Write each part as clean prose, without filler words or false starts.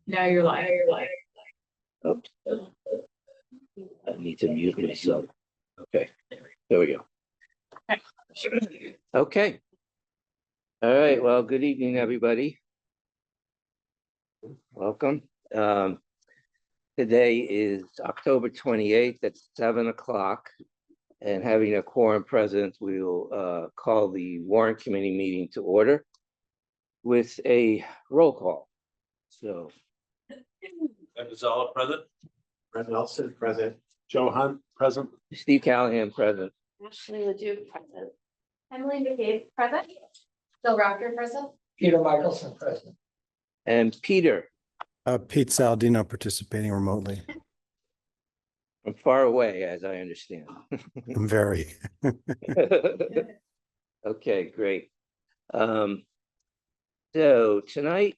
Now you're live. Oops. I need to mute myself. Okay, there we go. Okay. All right, well, good evening, everybody. Welcome. Today is October 28th at 7 o'clock. And having a quorum present, we'll call the Warrant Committee meeting to order with a roll call. So. Gonzalez present. Brett Nelson present. Joe Hunt present. Steve Callahan present. Ashley Leduc present. Emily McCabe present. Bill Rocker present. Peter Michelson present. And Peter. Pete Saladino participating remotely. From far away, as I understand. I'm very. Okay, great. So tonight,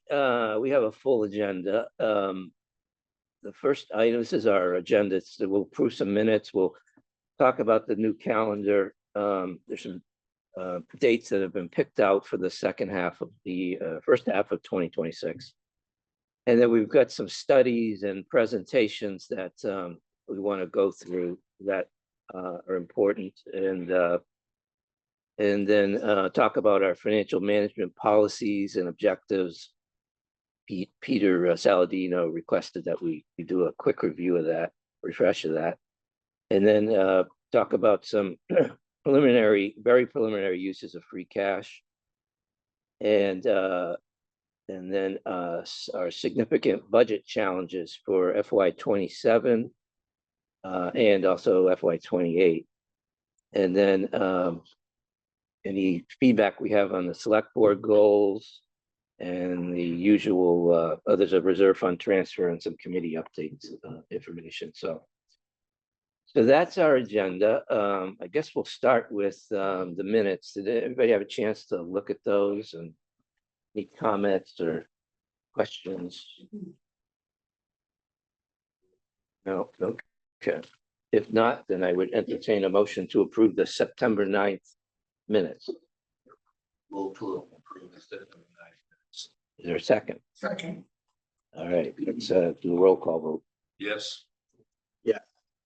we have a full agenda. The first item, this is our agenda, so we'll approve some minutes. We'll talk about the new calendar. There's some dates that have been picked out for the second half of the first half of 2026. And then we've got some studies and presentations that we want to go through that are important, and then talk about our financial management policies and objectives. Peter Saladino requested that we do a quick review of that, refresh of that, and then talk about some very preliminary uses of free cash, and then our significant budget challenges for FY27 and also FY28, and then any feedback we have on the select board goals, and the usual there's a reserve fund transfer and some committee updates information. So that's our agenda. I guess we'll start with the minutes. Did everybody have a chance to look at those, and any comments or questions? No. Okay. If not, then I would entertain a motion to approve the September 9th minutes. Move to approve the September 9th minutes. Is there a second? Second. All right, let's do a roll call vote. Yes. Yeah.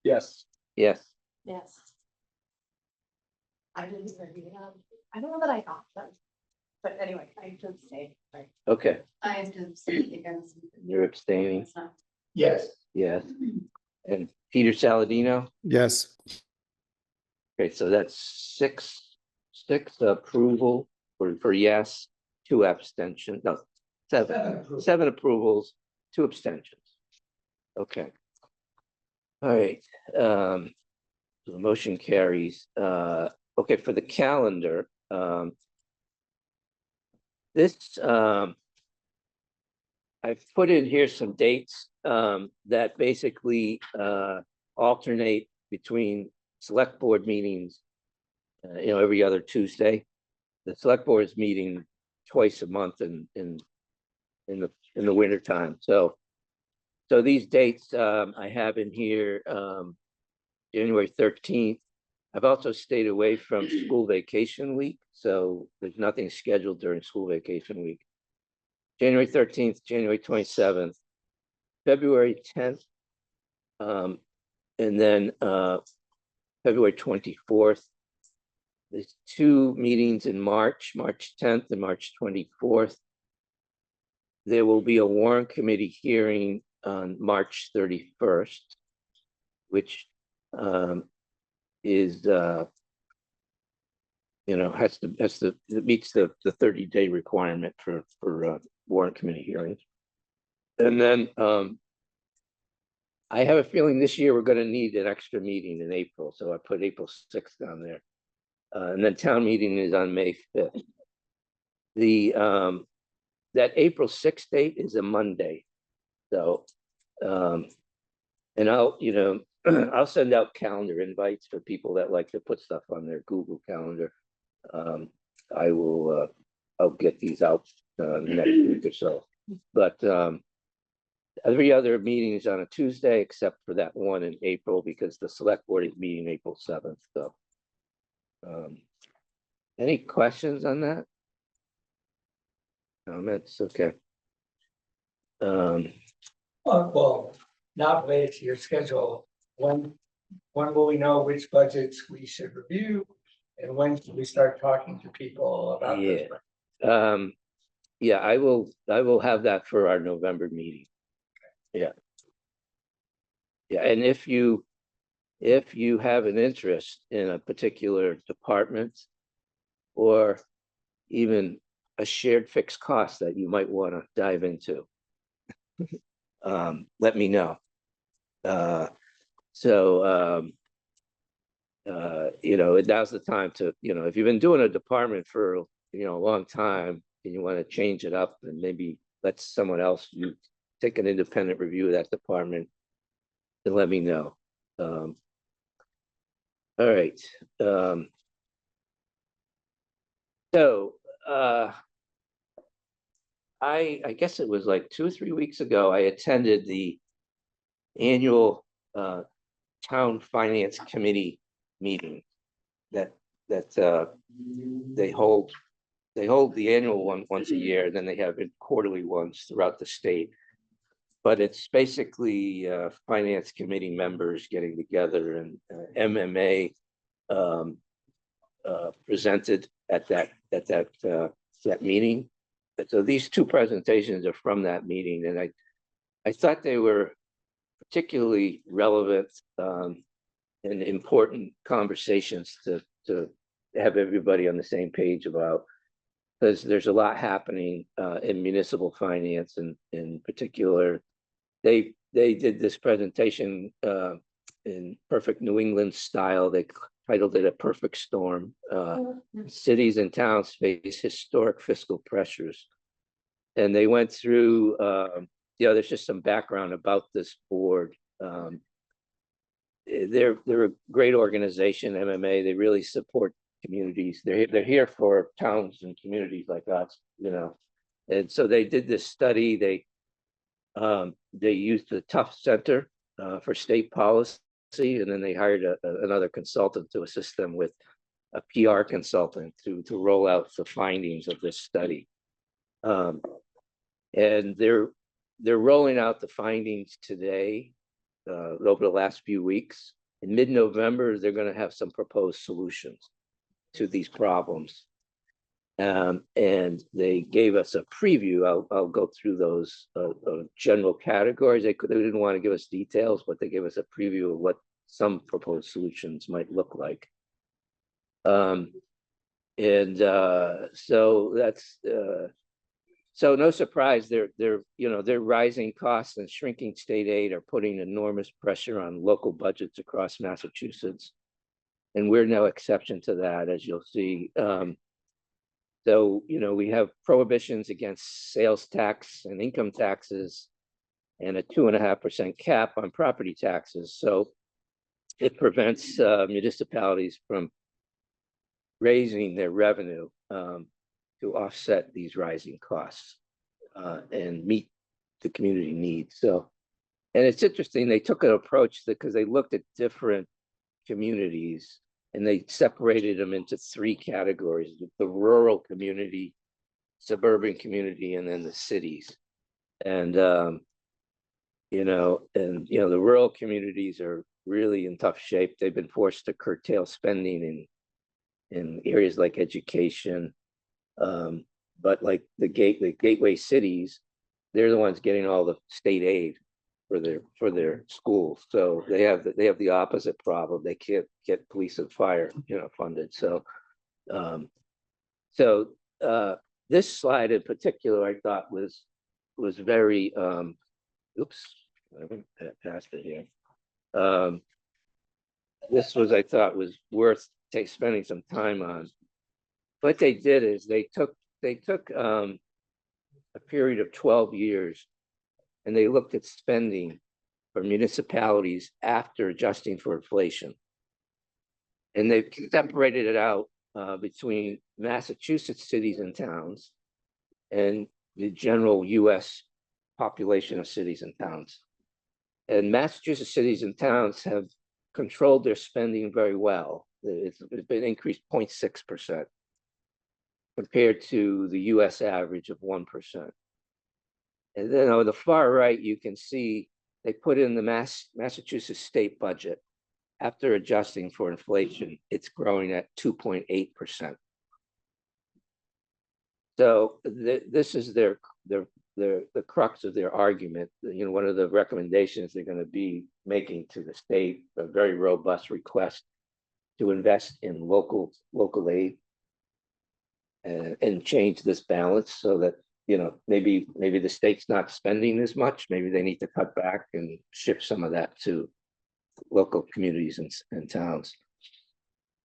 Yes. Yes. Yes. I didn't review them. I don't know that I got them. But anyway, I did say. Right. Okay, I did say against. you're abstaining. Yes. Yes. And Peter Saladino. Yes. Okay, so that's six approval for yes, 2 abstentions. No, seven approvals, 2 abstentions. Okay. All right. So the motion carries. Okay, for the calendar, this I've put in here some dates that basically alternate between select board meetings, every other Tuesday. The select board is meeting twice a month in the winter time. So these dates I have in here, January 13th. I've also stayed away from school vacation week, so there's nothing scheduled during school vacation week. January 13th, January 27th, February 10th, and then February 24th. There's 2 meetings in March 10th and March 24th. There will be a warrant committee hearing on March 31st, which is it meets the 30-day requirement for warrant committee hearings. And then I have a feeling this year we're going to need an extra meeting in April, so I put April 6th down there. And then town meeting is on May 5th. That April 6th date is a Monday. So and I'll I'll send out calendar invites for people that like to put stuff on their Google Calendar. I'll get these out next week or so. But every other meeting is on a Tuesday except for that one in April, because the select board is meeting April 7th. So any questions on that? Comments? Okay. Well, not related to your schedule, when will we know which budgets we should review? And when should we start talking to people about those? Yeah. Yeah, I will have that for our November meeting. Yeah. Yeah, and if you have an interest in a particular department or even a shared fixed cost that you might want to dive into, let me know. Now's the time to, if you've been doing a department for, a long time and you want to change it up and maybe let someone else, you take an independent review of that department, then let me know. All right. I guess it was like 2 or 3 weeks ago, I attended the annual town finance committee meeting that they hold the annual one once a year, and then they have quarterly ones throughout the state. But it's basically finance committee members getting together, and MMA presented at that meeting. So these 2 presentations are from that meeting, and I thought they were particularly relevant and important conversations to have everybody on the same page about, because there's a lot happening in municipal finance, and in particular, they did this presentation in perfect New England style. They titled it "A Perfect Storm." Cities and towns face historic fiscal pressures, and they went through. There's just some background about this board. They're a great organization, MMA. They really support communities. They're here for towns and communities like us, And so they did this study. They used the Tough Center for state policy, and then they hired another consultant to assist them with a PR consultant to roll out the findings of this study. And they're rolling out the findings today. Over the last few weeks. In mid-November, they're going to have some proposed solutions to these problems. And they gave us a preview. I'll go through those general categories. They didn't want to give us details, but they gave us a preview of what some proposed solutions might look like. So that's so no surprise, their rising costs and shrinking state aid are putting enormous pressure on local budgets across Massachusetts, and we're no exception to that, as you'll see. So we have prohibitions against sales tax and income taxes, and a 2.5% cap on property taxes. So it prevents municipalities from raising their revenue to offset these rising costs and meet the community needs. So, and it's interesting, they took an approach because they looked at different communities and they separated them into 3 categories: the rural community, suburban community, and then the cities. And the rural communities are really in tough shape. They've been forced to curtail spending in areas like education. But like the gateway cities, they're the ones getting all the state aid for their schools. So they have the opposite problem. They can't get police and fire, funded. So this slide in particular, I thought was very oops, I went past it here. This I thought was worth spending some time on. What they did is they took a period of 12 years and they looked at spending for municipalities after adjusting for inflation. And they've separated it out between Massachusetts cities and towns and the general US population of cities and towns. And Massachusetts cities and towns have controlled their spending very well. It's been increased 0.6%. compared to the US average of 1%. And then on the far right, you can see they put in the Massachusetts state budget. After adjusting for inflation, it's growing at 2.8%. So this is the crux of their argument. You know, one of the recommendations they're going to be making to the state, a very robust request to invest in local aid and change this balance so that, you know, maybe the state's not spending as much. Maybe they need to cut back and shift some of that to local communities and towns.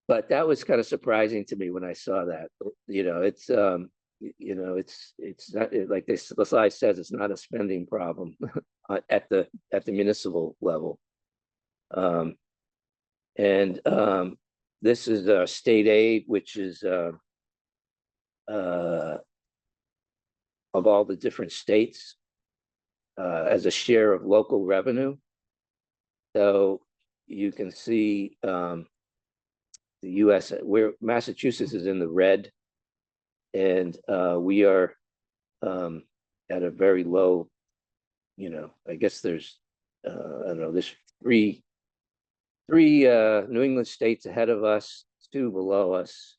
But that was kind of surprising to me when I saw that. You know, it's not like this. The slide says it's not a spending problem at the municipal level. This is state aid, which is of all the different states as a share of local revenue. So you can see the US, where Massachusetts is in the red, and we are at a very low, you know, I guess there's, I don't know, there's three New England states ahead of us, 2 below us,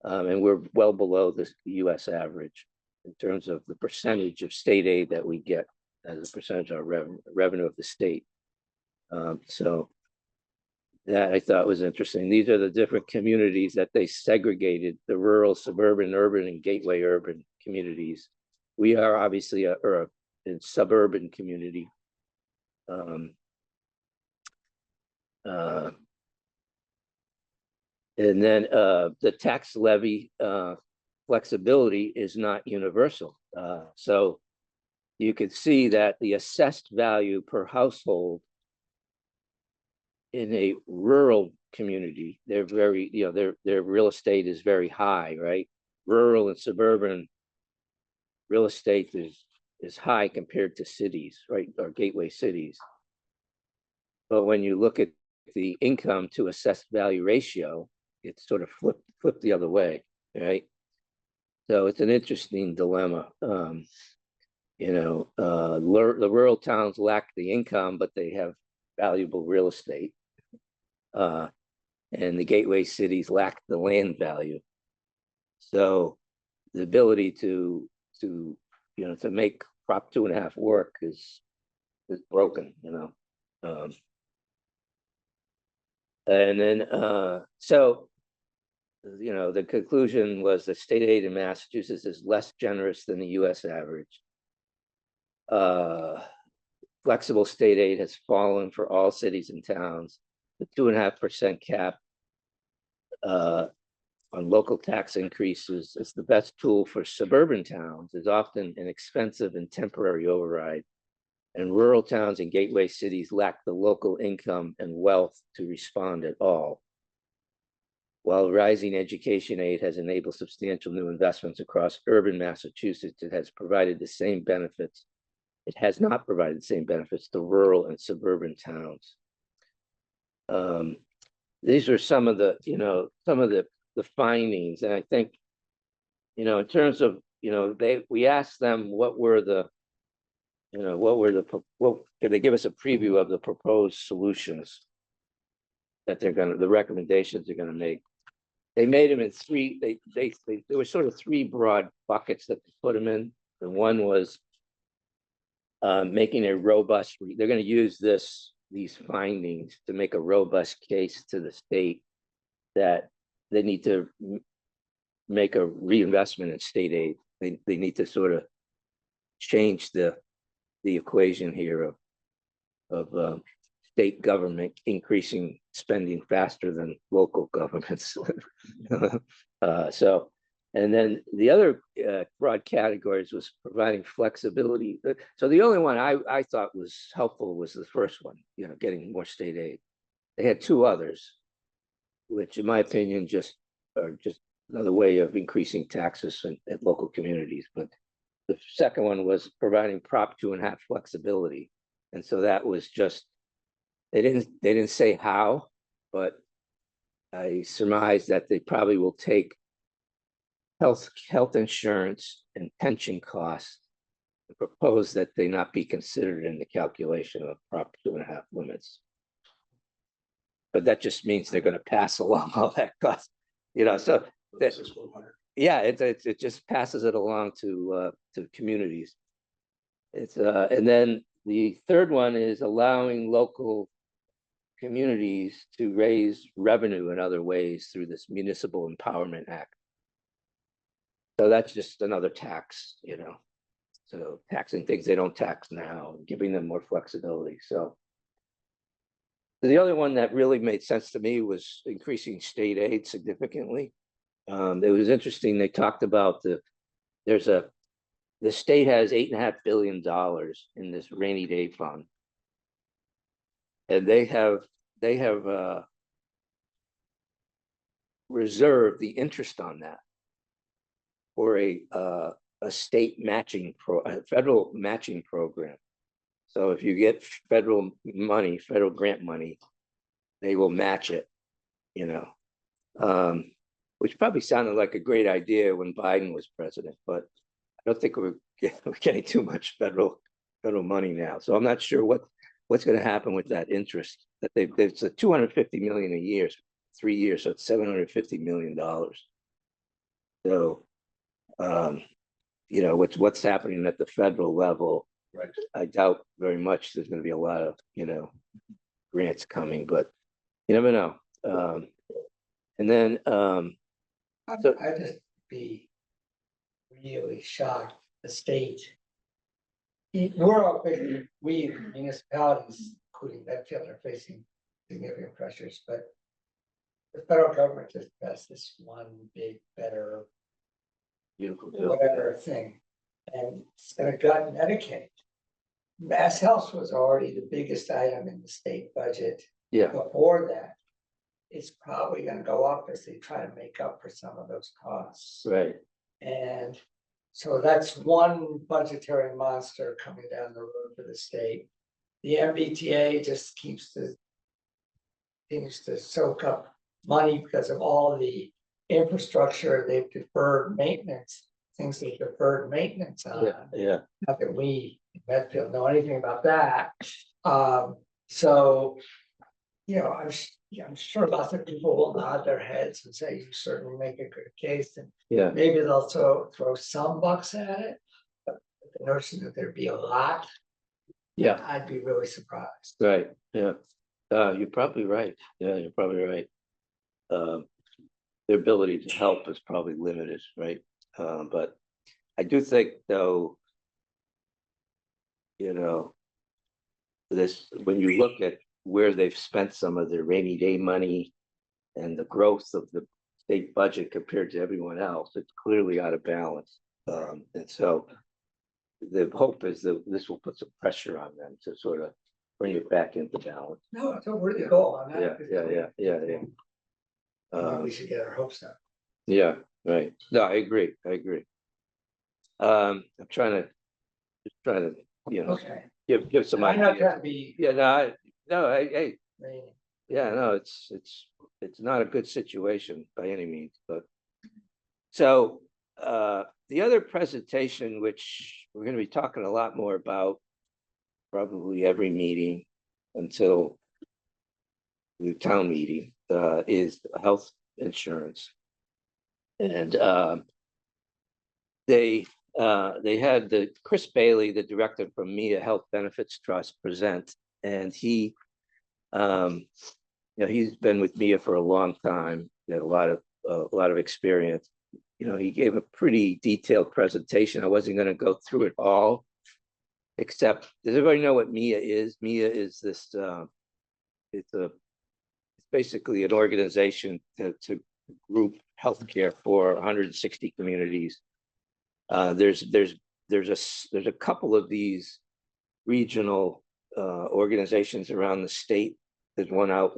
and we're well below the US average in terms of the percentage of state aid that we get as a percentage of our revenue of the state. So that I thought was interesting. These are the different communities that they segregated: the rural, suburban, urban, and gateway urban communities. We are obviously a suburban community. And then the tax levy flexibility is not universal. So you can see that the assessed value per household in a rural community, they're very, you know, their real estate is very high, right? Rural and suburban real estate is high compared to cities, right? Or gateway cities. But when you look at the income to assessed value ratio, it's sort of flipped the other way, right? So it's an interesting dilemma. You know, the rural towns lack the income, but they have valuable real estate. And the gateway cities lack the land value. So the ability to make Prop 2.5 work is broken, you know. And then so you know, the conclusion was that state aid in Massachusetts is less generous than the US average. Flexible state aid has fallen for all cities and towns. The 2.5% cap on local tax increases is the best tool for suburban towns, is often an expensive and temporary override. And rural towns and gateway cities lack the local income and wealth to respond at all. While rising education aid has enabled substantial new investments across urban Massachusetts, it has provided the same benefits. It has not provided the same benefits to rural and suburban towns. These are some of the, you know, the findings, and I think, you know, in terms of, you know, we asked them what could they give us a preview of the proposed solutions that the recommendations they're gonna make. They made them in three, there were sort of 3 broad buckets that they put them in. The one was making a robust, they're gonna use these findings to make a robust case to the state that they need to make a reinvestment in state aid. They need to sort of change the equation here of state government increasing spending faster than local governments. So, and then the other broad categories was providing flexibility. So the only one I thought was helpful was the first one, you know, getting more state aid. They had 2 others, which in my opinion are just another way of increasing taxes at local communities. But the second one was providing Prop 2.5 flexibility. And so that was just, they didn't say how, but I surmise that they probably will take health insurance and pension costs propose that they not be considered in the calculation of Prop 2.5 limits. But that just means they're gonna pass along all that cost, so that, yeah, it just passes it along to communities. It's and then the third one is allowing local communities to raise revenue in other ways through this Municipal Empowerment Act. So that's just another tax, so taxing things they don't tax now, giving them more flexibility. So the other one that really made sense to me was increasing state aid significantly. It was interesting. They talked about the state has $8.5 billion in this rainy day fund. And they have reserved the interest on that for a state matching federal matching program. So if you get federal grant money, they will match it, which probably sounded like a great idea when Biden was president, but I don't think we're getting too much federal money now. So I'm not sure what's going to happen with that interest that it's a $250 million a year, 3 years, so it's $750 million. So, what's happening at the federal level, Right. I doubt very much there's going to be a lot of, grants coming, but you never know. And then, So- I'd just be really shocked, the state. We're all facing, we municipalities, including Medfield, are facing significant pressures, but the federal government just passed this one big, better, beautiful bill. whatever thing. And it's gonna gut Medicaid. Mass health was already the biggest item in the state budget. Yeah, Before that, it's probably gonna go up as they try to make up for some of those costs. right. And so that's one budgetary monster coming down the road for the state. The MBTA just continues to soak up money because of all the infrastructure they've deferred maintenance, things they've deferred maintenance on. Yeah. Not that we in Medfield know anything about that. So, I'm sure lots of people will nod their heads and say, you certainly make a good case, and Yeah. maybe they'll throw some bucks at it. But the notion that there'd be a lot, Yeah. I'd be really surprised. Right. Yeah. You're probably right. Yeah, you're probably right. Their ability to help is probably limited, right? But I do think, though, when you look at where they've spent some of their rainy day money and the growth of the state budget compared to everyone else, it's clearly out of balance. And so the hope is that this will put some pressure on them to sort of bring it back into balance. No, it's a worthy goal on that. Yeah. We should get our hopes up. Yeah, right. No, I agree. I'm trying to, Okay. give some I'm not ideas. trying to be. Yeah, hey, Mean. yeah, no, it's not a good situation by any means, but. So, the other presentation, which we're gonna be talking a lot more about, probably every meeting until the town meeting, is health insurance. And, they had Chris Bailey, the director from MIA Health Benefits Trust, present, and he, he's been with MIA for a long time. He had a lot of experience. He gave a pretty detailed presentation. I wasn't going to go through it all, except, does everybody know what MIA is? MIA is this. It's basically an organization to group healthcare for 160 communities. There's a couple of these regional organizations around the state. There's one out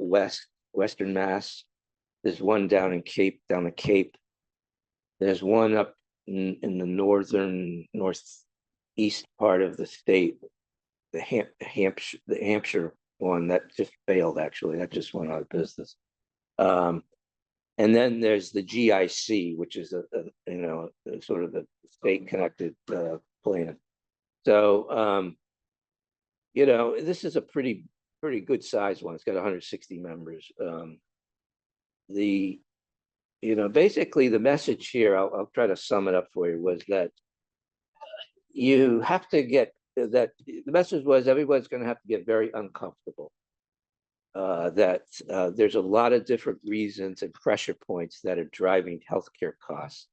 western Mass. There's one down the Cape. There's one up in the northeast part of the state, the Hampshire one that just failed. Actually, that just went out of business. And then there's the GIC, which is a sort of the state connected plan. So, you know, this is a pretty good size one. It's got 160 members. You know, basically the message here, I'll try to sum it up for you, was that you have to get that the message was everyone's going to have to get very uncomfortable. There's a lot of different reasons and pressure points that are driving healthcare costs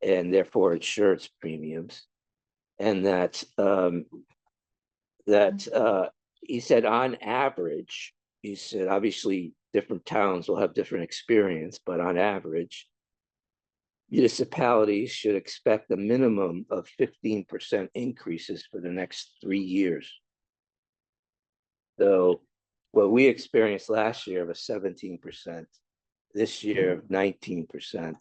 and therefore insurance premiums. And he said on average, he said obviously different towns will have different experience, but on average, municipalities should expect a minimum of 15% increases for the next 3 years. So what we experienced last year of a 17%, this year of 19%,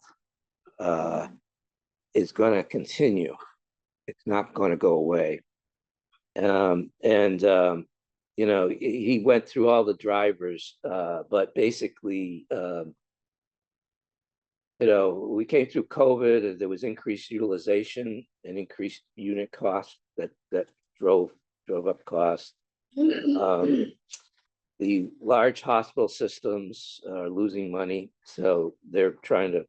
is going to continue. It's not going to go away. You know, he went through all the drivers, but basically, you know, we came through COVID and there was increased utilization and increased unit costs that drove up costs. The large hospital systems are losing money, so they're trying to.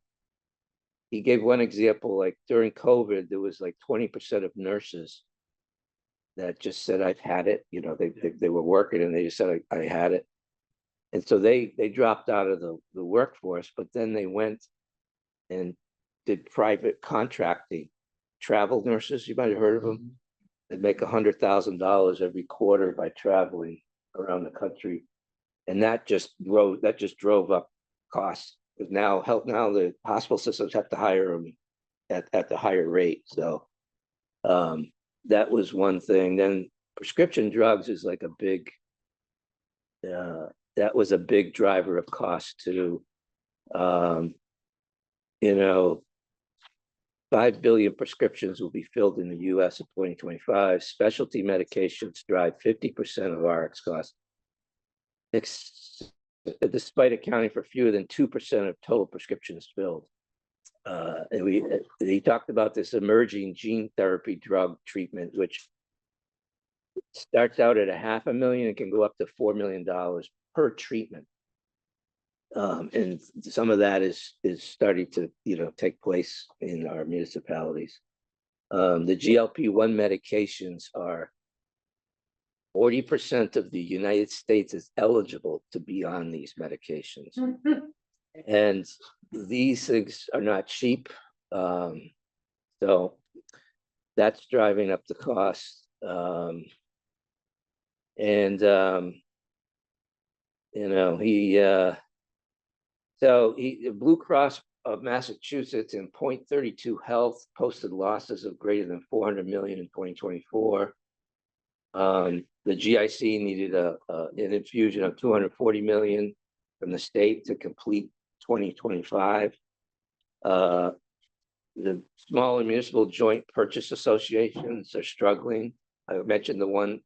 He gave one example, like during COVID, there was like 20% of nurses that just said, "I've had it." You know, they were working and they just said, "I had it," and so they dropped out of the workforce. But then they went and did private contracting. Travel nurses, you might have heard of them. They make $100,000 every quarter by traveling around the country, and that just drove up costs. Because now the hospital systems have to hire them at the higher rate. So that was one thing. Then prescription drugs is like a big. That was a big driver of cost too. You know, 5 billion prescriptions will be filled in the U.S. in 2025. Specialty medications drive 50% of RX costs, despite accounting for fewer than 2% of total prescriptions filled. And he talked about this emerging gene therapy drug treatment, which starts out at $500,000 and can go up to $4 million per treatment. And some of that is starting to, you know, take place in our municipalities. The GLP-1 medications are 40% of the United States is eligible to be on these medications. And these things are not cheap. So that's driving up the cost. You know, Blue Cross of Massachusetts and .32 Health posted losses of greater than $400 million in 2024. The GIC needed an infusion of $240 million from the state to complete 2025. The small and municipal joint purchase associations are struggling. I mentioned the one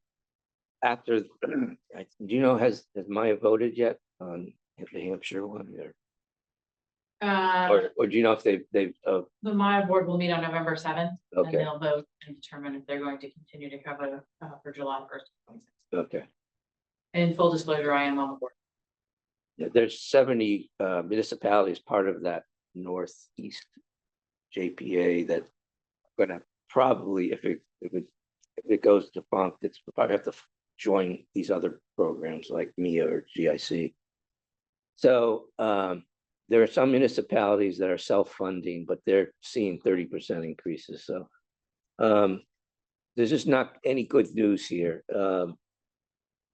after. Do you know, has Maya voted yet on the Hampshire one? Or do you know if they've the Maya board will meet on November 7th, and okay. they'll vote and determine if they're going to continue to cover for July 1st. Okay. In full disclosure, I am on the board. Yeah, there's 70 municipalities part of that Northeast JPA that are gonna probably, if it goes defunct, it's probably have to join these other programs like MIA or GIC. So there are some municipalities that are self-funding, but they're seeing 30% increases. So there's just not any good news here.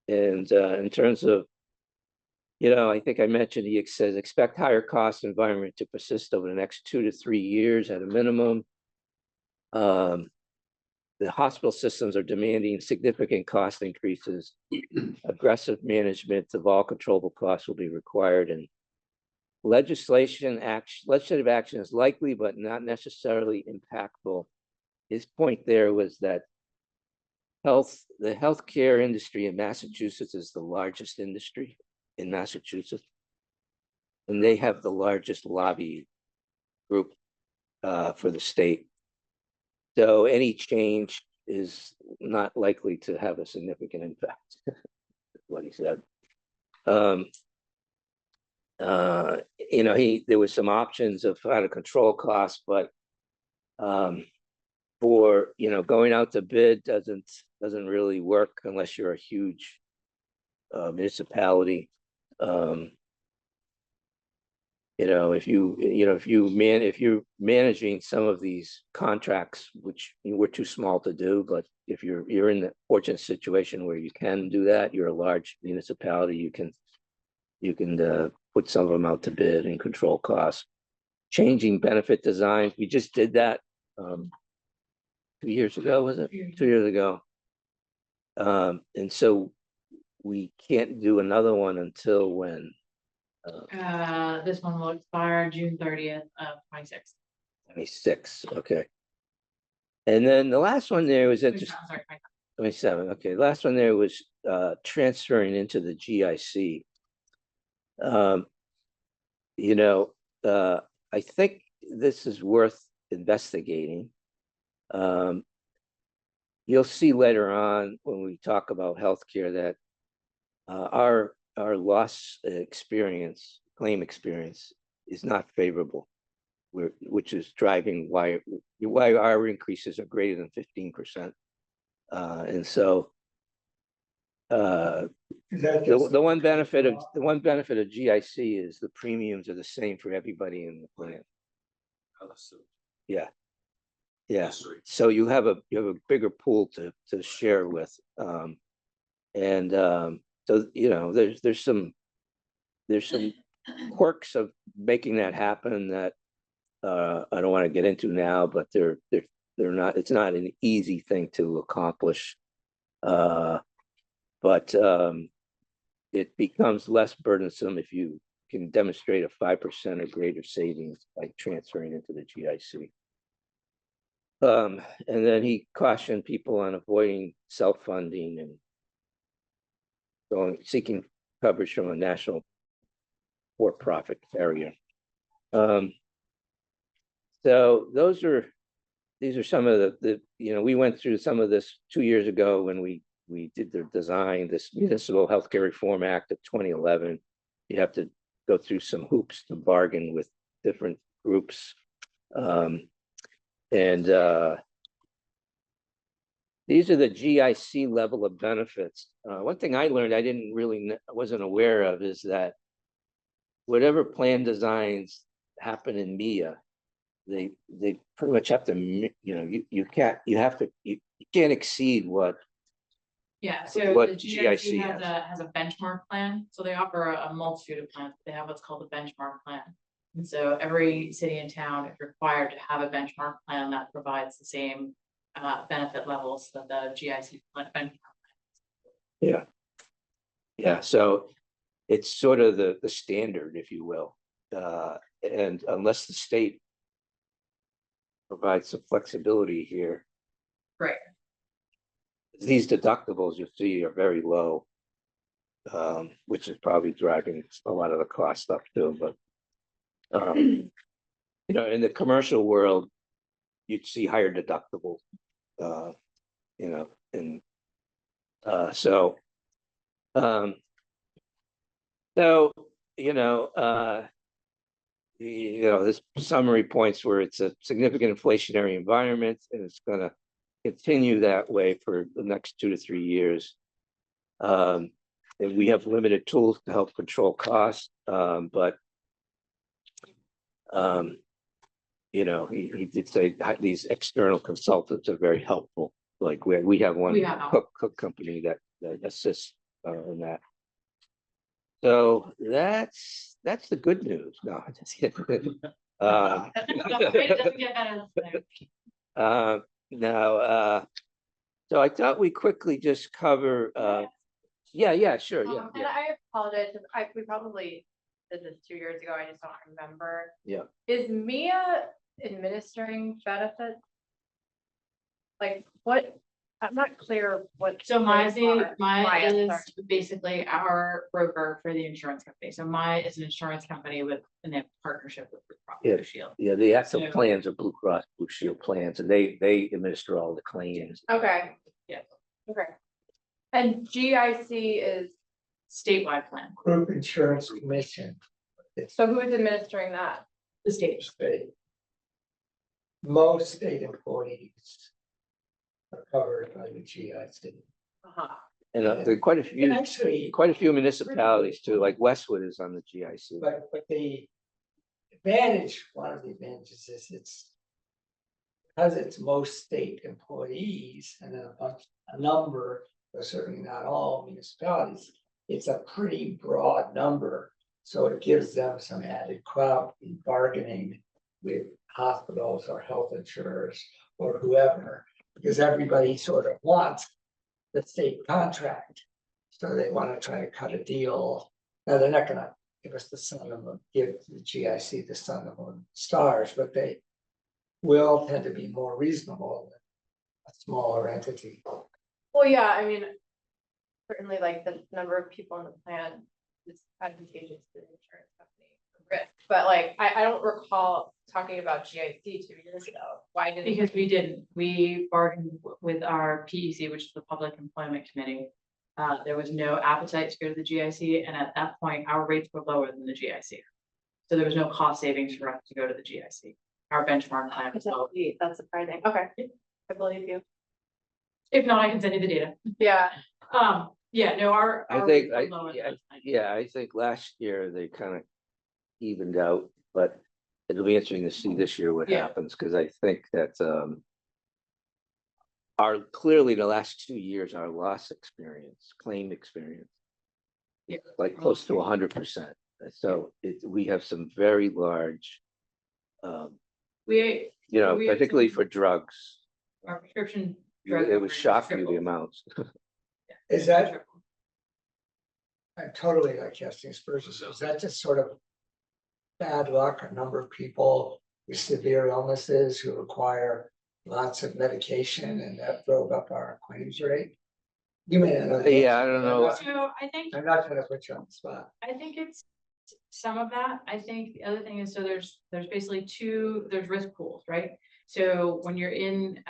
And in terms of, you know, I think I mentioned, he says, expect higher cost environment to persist over the next 2 to 3 years at a minimum. The hospital systems are demanding significant cost increases. Aggressive management of all controllable costs will be required, and legislative action is likely, but not necessarily impactful. His point there was that the healthcare industry in Massachusetts is the largest industry in Massachusetts, and they have the largest lobby group for the state. So any change is not likely to have a significant impact. What he said. You know, there was some options of how to control costs, but for, you know, going out to bid doesn't really work unless you're a huge municipality. You know, if you're managing some of these contracts, which we're too small to do, but if you're in the fortunate situation where you can do that, you're a large municipality, you can put some of them out to bid and control costs. Changing benefit designs, we just did that 2 years ago, was it? 2 years ago. And so we can't do another one until when? This one will expire June 30th of 26. 26, okay. And then the last one there was interesting. Sorry, 27, okay. Last one there was transferring into the GIC. You know, I think this is worth investigating. You'll see later on when we talk about healthcare that our loss experience, claim experience, is not favorable, which is driving why our increases are greater than 15%. And so the one benefit of GIC is the premiums are the same for everybody in the plan. Yeah. So you have a bigger pool to share with. So, you know, there's some quirks of making that happen that I don't want to get into now, but they're not, it's not an easy thing to accomplish. But it becomes less burdensome if you can demonstrate a 5% or greater savings by transferring into the GIC. And then he cautioned people on avoiding self-funding and seeking coverage from a national for-profit carrier. So these are some of the you know, we went through some of this 2 years ago when we did the design, this Municipal Healthcare Reform Act of 2011. You have to go through some hoops to bargain with different groups. These are the GIC level of benefits. One thing I learned I wasn't aware of is that whatever plan designs happen in MIA, they pretty much have to, you know, you can't exceed what. Yeah, so What the GIC GIC has a benchmark plan. So they offer a multitude of plans. They have what's called a benchmark plan. And so every city and town is required to have a benchmark plan that provides the same benefit levels that the GIC benchmark. Yeah. So it's sort of the standard, if you will. And unless the state provides some flexibility here. Right. These deductibles you see are very low, which is probably driving a lot of the cost up too. But you know, in the commercial world, you'd see higher deductibles. You know, and so you know, this summary points where it's a significant inflationary environment, and it's going to continue that way for the next 2 to 3 years. And we have limited tools to help control costs, but you know, he did say these external consultants are very helpful. Like we have one cook company that assists in that. So that's the good news. No, just kidding. Now, so I thought we quickly just cover. Yeah, sure, yeah. And I apologize, we probably did this 2 years ago, I just don't remember. Yeah. Is Mia administering benefits? Like what, I'm not clear what. So Maya is sorry. basically our broker for the insurance company. So Maya is an insurance company with a partnership with Blue Shield. Yeah, the actual So- plans are Blue Cross Blue Shield plans, and they administer all the claims. Okay. Yeah. Okay. And GIC is, Statewide plan, Group Insurance Commission. It's so who is administering that? the state. state. Most state employees are covered by the GIC. Uh-huh. And there are quite a And few, actually, quite a few municipalities too, like Westwood is on the GIC. but the advantage, one of the advantages is it's because it's most state employees and a number, but certainly not all municipalities, it's a pretty broad number. So it gives them some added clout in bargaining with hospitals or health insurers or whoever, because everybody sort of wants the state contract. So they want to try to cut a deal. Now, they're not gonna give us the sun of the, give the GIC the sun of the stars, but they will tend to be more reasonable than a smaller entity. Well, yeah, I mean, certainly like the number of people in the plan is advantageous to the insurance company risk, but like, I don't recall talking about GIC 2 years ago. Why didn't? Because we bargained with our PEC, which is the Public Employment Committee. There was no appetite to go to the GIC, and at that point, our rates were lower than the GIC. So there was no cost savings for us to go to the GIC. Our benchmark plan was low. That's surprising. Okay, I believe you. If not, I can send you the data. Yeah, Yeah, no, our I rates think, were lower than those. yeah, I think last year they kind of evened out, but it'll be interesting to see this year what Yeah. happens, because I think that our, clearly the last 2 years, our loss experience, claim experience. Yeah. Like close to 100%. So we have some very large, We, you know, We have particularly some- for drugs. our prescription. drug It would coverage shock you the tripled. amounts. Is that, I'm totally like casting aspersions, is that just sort of bad luck, a number of people with severe illnesses who require lots of medication and that drove up our claims rate? You may not know. the Yeah, I answer, don't but know. So I think I'm not gonna put you on the spot. I think it's some of that. I think the other thing is, so there's basically there's risk pools, right? So when you're in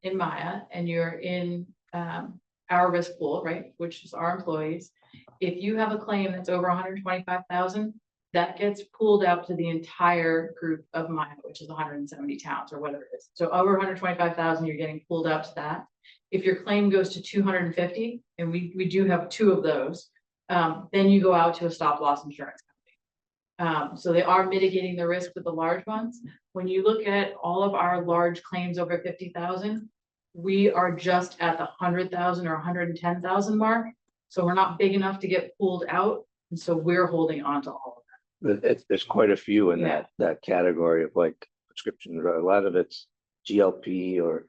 Maya and you're in our risk pool, right, which is our employees, if you have a claim that's over 125,000, that gets pooled out to the entire group of Maya, which is 170 towns or whatever it is. So over 125,000, you're getting pooled out to that. If your claim goes to 250, and we do have 2 of those, then you go out to a stop loss insurance company. So they are mitigating the risk with the large ones. When you look at all of our large claims over 50,000, we are just at the 100,000 or 110,000 mark. So we're not big enough to get pulled out. And so we're holding on to all of There's quite a few in Yeah. that category of like prescription drug. A lot of it's GLP or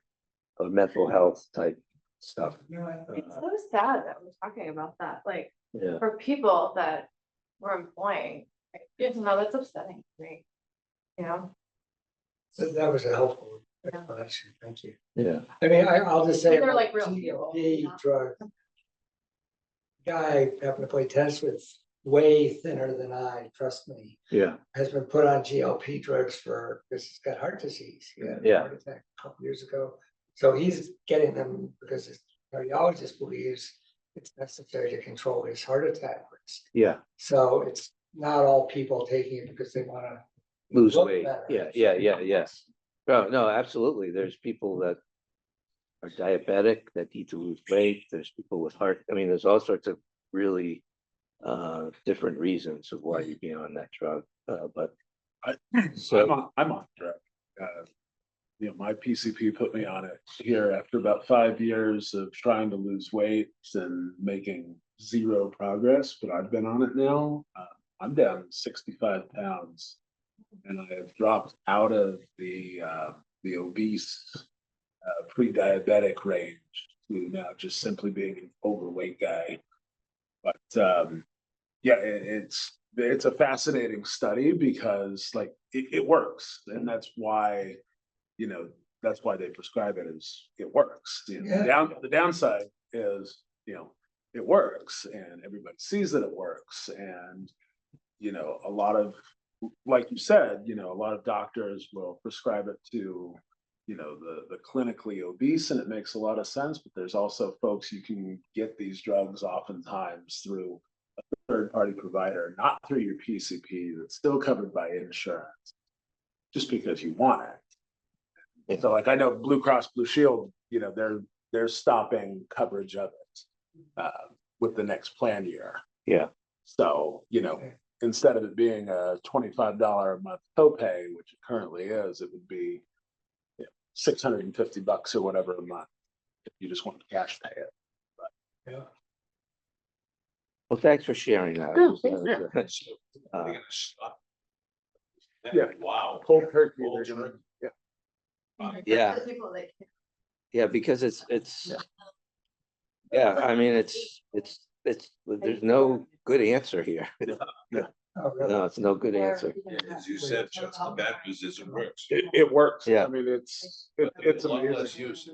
mental health type stuff. it's so sad that we're talking about that, like, Yeah, for people that we're employing. Right? No, that's upsetting to me. You know? So that was a helpful explanation, thank you. yeah. I mean, I'll just say. They're like about real people, GLP yeah. drug. Guy happened to play tennis with, way thinner than I, trust me, Yeah, has been put on GLP drugs for, because he's got heart disease. He had a Yeah. heart attack a couple years ago. So he's getting them because his cardiologist believes it's necessary to control his heart attack risk. yeah. So it's not all people taking it because they wanna. Lose look weight. better. Yes. No, absolutely. There's people that are diabetic that need to lose weight. There's people with heart. I mean, there's all sorts of really different reasons of why you'd be on that drug. But so I'm on track. You know, my PCP put me on it here after about 5 years of trying to lose weight and making zero progress, but I've been on it now. I'm down 65 pounds. And I have dropped out of the obese pre-diabetic range to now just simply being an overweight guy. But yeah, it's a fascinating study because like it works, and that's why, you know, that's why they prescribe it, as it works. You know, Yeah. the downside is, you know, it works and everybody sees that it works, and you know, a lot of like you said, a lot of doctors will prescribe it to, the clinically obese, and it makes a lot of sense, but there's also folks you can get these drugs oftentimes through a third-party provider, not through your PCP, that's still covered by insurance, just because you want it. And so like I know Blue Cross Blue Shield, they're stopping coverage of it with the next plan year. Yeah. So, instead of it being a $25 a month copay, which it currently is, it would be $650 or whatever a month if you just want to cash pay it. Yeah. Well, thanks for sharing that. No, Uh, They're gonna stop. Yeah. Wow. Cold turkey, Cold they're gonna, turkey. Yeah, The people that can't- yeah, because yeah, I mean, it's, there's no good answer here. Oh, really? No, it's no good answer. Yeah, as you said, Chuck, the bad news is it works. it works. Yeah. I mean, it's It's a lot less amazing. use.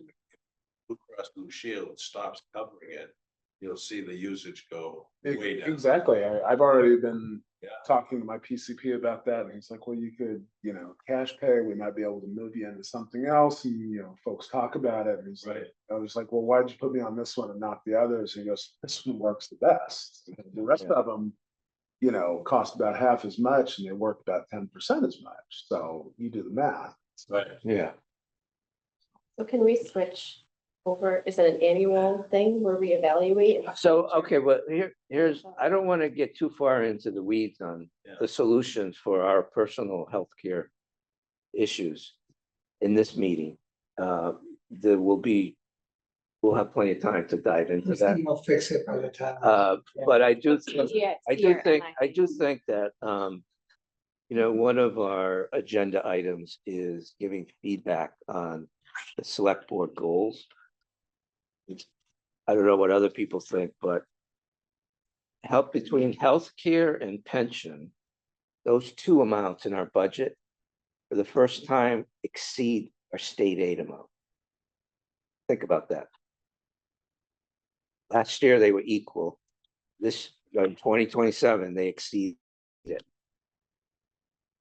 Blue Cross Blue Shield stops covering it, you'll see the usage go way down. Exactly. I've already been Yeah. talking to my PCP about that, and he's like, well, you could, cash pay, we might be able to move you into something else, and, folks talk about it, and he's like, I was like, well, why'd you put me on this one and not the others? And he goes, this one works the best. The rest of them, cost about half as much, and they work about 10% as much, so you do the math. Right. Yeah. So can we switch over? Is it an annual thing where we evaluate? So, okay, well, here's, I don't want to get too far into the weeds on Yeah. the solutions for our personal healthcare issues in this meeting. We'll have plenty of time to dive into that. We'll fix it by the time. But I do think, Yeah, I do think that, one of our agenda items is giving feedback on the select board goals. I don't know what other people think, but help between healthcare and pension, those two amounts in our budget for the first time exceed our state aid amount. Think about that. Last year, they were equal. This, in 2027, they exceed it.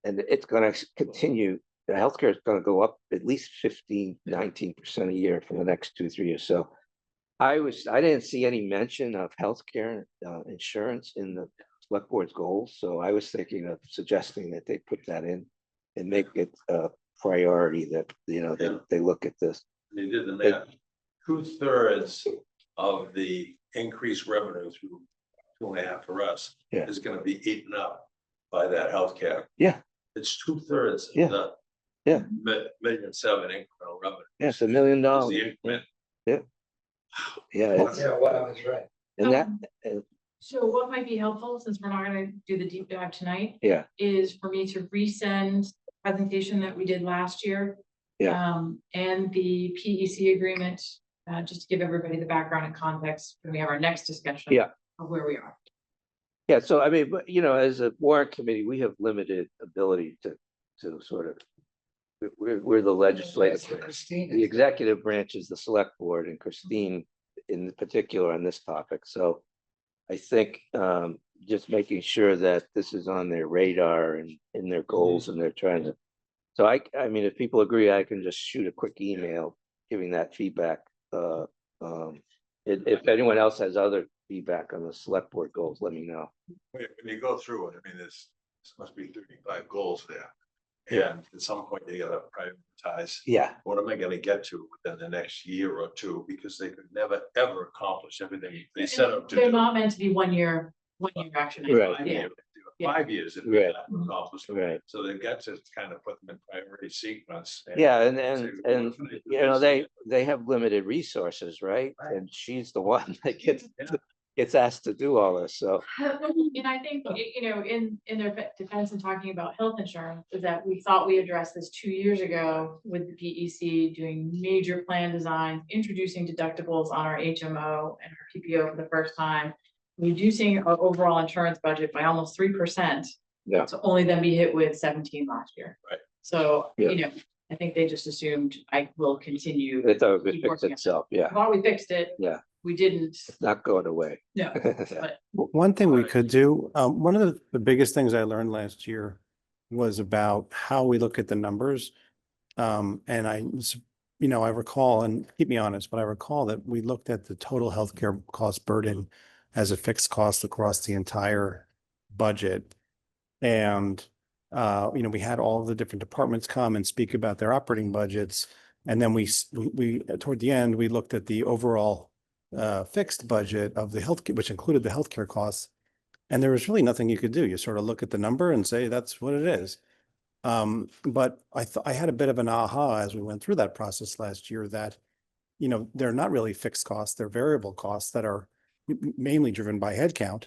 And it's gonna continue, the healthcare is gonna go up at least 15, 19% a year for the next 2-3 years. So I didn't see any mention of healthcare insurance in the select board's goals. So I was thinking of suggesting that they put that in and make it a priority that, they look at this. They did the math. 2/3 of the increased revenue through 2.5 for us Yeah. is gonna be eaten up by that healthcare. Yeah. It's 2/3 Yeah. of the. Yeah. $1.7 million incremental revenue. Yeah, it's $1 million. Is the increment. Yeah, Yeah, well, I was right. and that, So what might be helpful, since we're not gonna do the deep dive tonight, yeah, is for me to resend the presentation that we did last year. Yeah. And the PEC agreement, just to give everybody the background and context when we have our next discussion. Yeah. Of where we are. yeah. So I mean, but as a warrant committee, we have limited ability to sort of, we're the legislative. Christine. The executive branch is the select board, and Christine in particular on this topic. So I think just making sure that this is on their radar and in their goals, and they're trying to. So I mean, if people agree, I can just shoot a quick email giving that feedback. If anyone else has other feedback on the select board goals, let me know. When you go through it, I mean, this must be 35 goals there. Yeah. And at some point, you gotta prioritize. Yeah, What am I gonna get to within the next year or two? Because they could never, ever accomplish everything they set up to They're do. not meant to be one year action. items. Right. 5 Yeah. years, Yeah. 5 years if Right. they accomplish. right. So they've got to kind of put them in priority sequence. Yeah, say, and what can I do this they have limited resources, right? Right. And she's the one that gets Yeah. asked to do all this, so. And I think, in their defense in talking about health insurance, is that we thought we addressed this 2 years ago with the PEC doing major plan designs, introducing deductibles on our HMO and our PPO for the first time, reducing our overall insurance budget by almost 3%. Yeah. To only then be hit with 17 last year. Right. So, Yeah. I think they just assumed I will continue. It would keep fix working on it. itself, yeah, Thought we fixed it. Yeah. We didn't. it's not going away. No. One thing we could do, one of the biggest things I learned last year was about how we look at the numbers. And I recall, and keep me honest, but I recall that we looked at the total healthcare cost burden as a fixed cost across the entire budget. And, we had all the different departments come and speak about their operating budgets. And then toward the end, we looked at the overall fixed budget of the healthcare, which included the healthcare costs. And there was really nothing you could do. You sort of look at the number and say, that's what it is. But I had a bit of an aha as we went through that process last year that, they're not really fixed costs, they're variable costs that are mainly driven by headcount.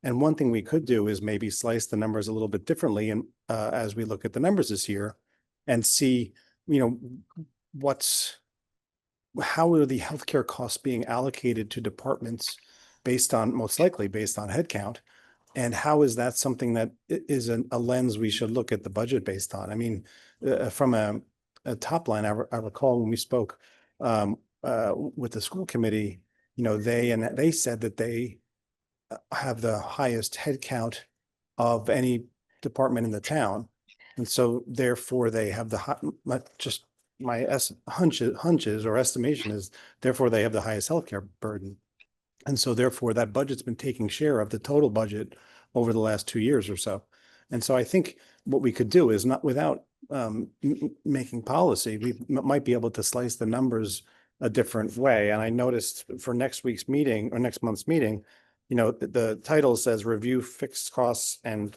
And one thing we could do is maybe slice the numbers a little bit differently and as we look at the numbers this year and see, how are the healthcare costs being allocated to departments most likely based on headcount? And how is that something that is a lens we should look at the budget based on? I mean, from a top line, I recall when we spoke with the school committee, they said that they have the highest headcount of any department in the town. And so therefore they have just my hunches or estimation is therefore they have the highest healthcare burden. And so therefore that budget's been taking share of the total budget over the last 2 years or so. And so I think what we could do is not without making policy, we might be able to slice the numbers a different way. And I noticed for next week's meeting or next month's meeting, the title says review fixed costs and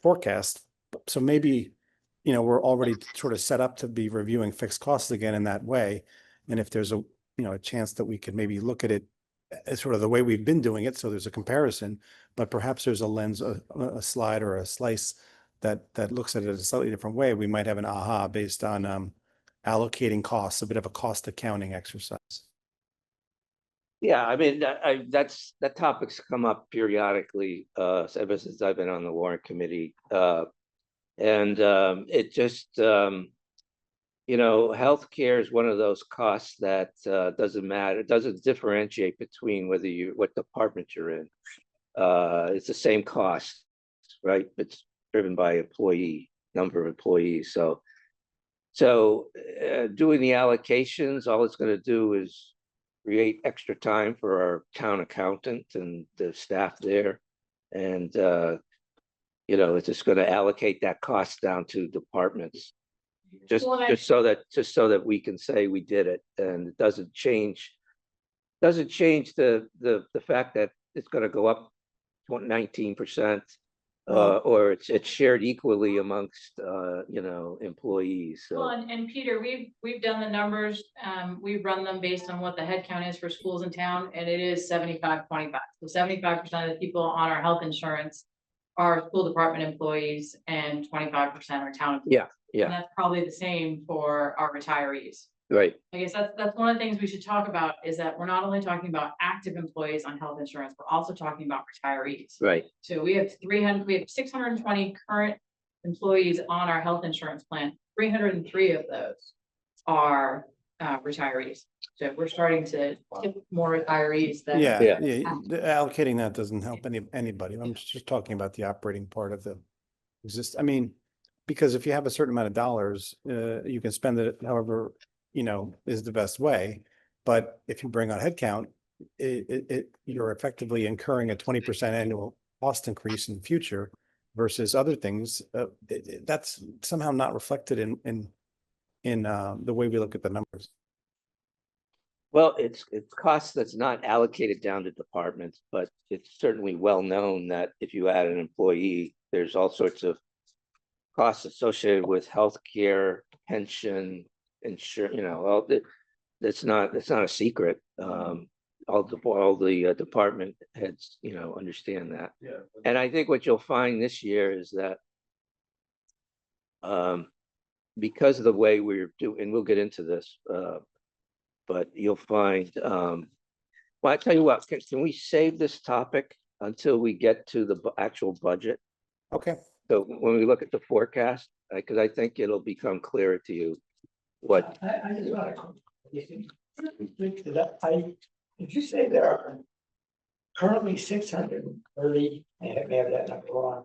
forecast. So maybe, we're already sort of set up to be reviewing fixed costs again in that way. And if there's a chance that we could maybe look at it as sort of the way we've been doing it, so there's a comparison, but perhaps there's a lens, a slide or a slice that looks at it a slightly different way, we might have an aha based on allocating costs, a bit of a cost accounting exercise. Yeah, I mean, that topic's come up periodically ever since I've been on the Warrant Committee. And it just, healthcare is one of those costs that doesn't matter. It doesn't differentiate between what department you're in. It's the same cost, right? It's driven by number of employees. So doing the allocations, all it's going to do is create extra time for our town accountant and the staff there. And, it's just going to allocate that cost down to departments. Just so that we can say we did it, and it doesn't change the fact that it's going to go up 19%, or it's shared equally amongst employees. So. Well, and Peter, we've done the numbers, we've run them based on what the head count is for schools in town, and it is 75-25. So 75% of the people on our health insurance are school department employees, and 25% are town employees. Yeah. And that's probably the same for our retirees. Right. I guess that's one of the things we should talk about, is that we're not only talking about active employees on health insurance, we're also talking about retirees. Right. So we have 620 current employees on our health insurance plan. 303 of those are retirees. So we're starting to get more retirees than. Yeah. Allocating that doesn't help anybody. I'm just talking about the operating part of the because if you have a certain amount of dollars, you can spend it however, is the best way. But if you bring on headcount, you're effectively incurring a 20% annual cost increase in the future versus other things. That's somehow not reflected in the way we look at the numbers. Well, it's costs that's not allocated down to departments, but it's certainly well known that if you add an employee, there's all sorts of costs associated with healthcare, pension, insurance. That's not a secret. All the department heads, understand that. Yeah. And I think what you'll find this year is that because of the way we're doing, and we'll get into this, but you'll find, well, I tell you what, can we save this topic until we get to the actual budget? Okay. So when we look at the forecast, because I think it'll become clearer to you what. I just want to. Did you say there are currently 630? I may have that number wrong.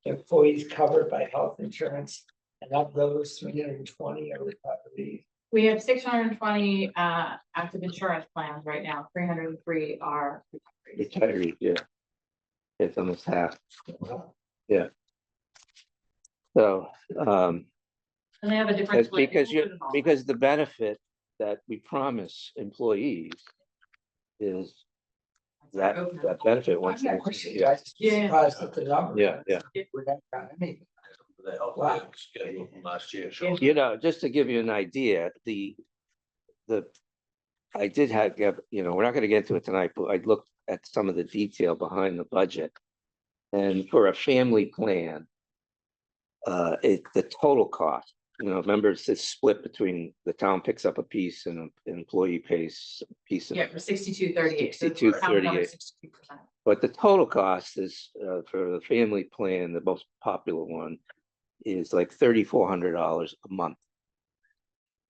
employees covered by health insurance? And of those 320 are retirees. We have 620 active insurance plans right now, 303 are retirees. Retirees, yeah. It's almost half. So, And they have a different. split. because the benefit that we promise employees is that benefit once. I just Yeah. surprised at the number. Yeah. We haven't got anything. The health Wow. care schedule from last year. You know, just to give you an idea, I did have, we're not gonna get into it tonight, but I looked at some of the detail behind the budget. And for a family plan, the total cost, remember it's split between the town picks up a piece and an employee pays a piece of. Yeah, for 6238. 6238. 62%. But the total cost is, for the family plan, the most popular one, is like $3,400 a month,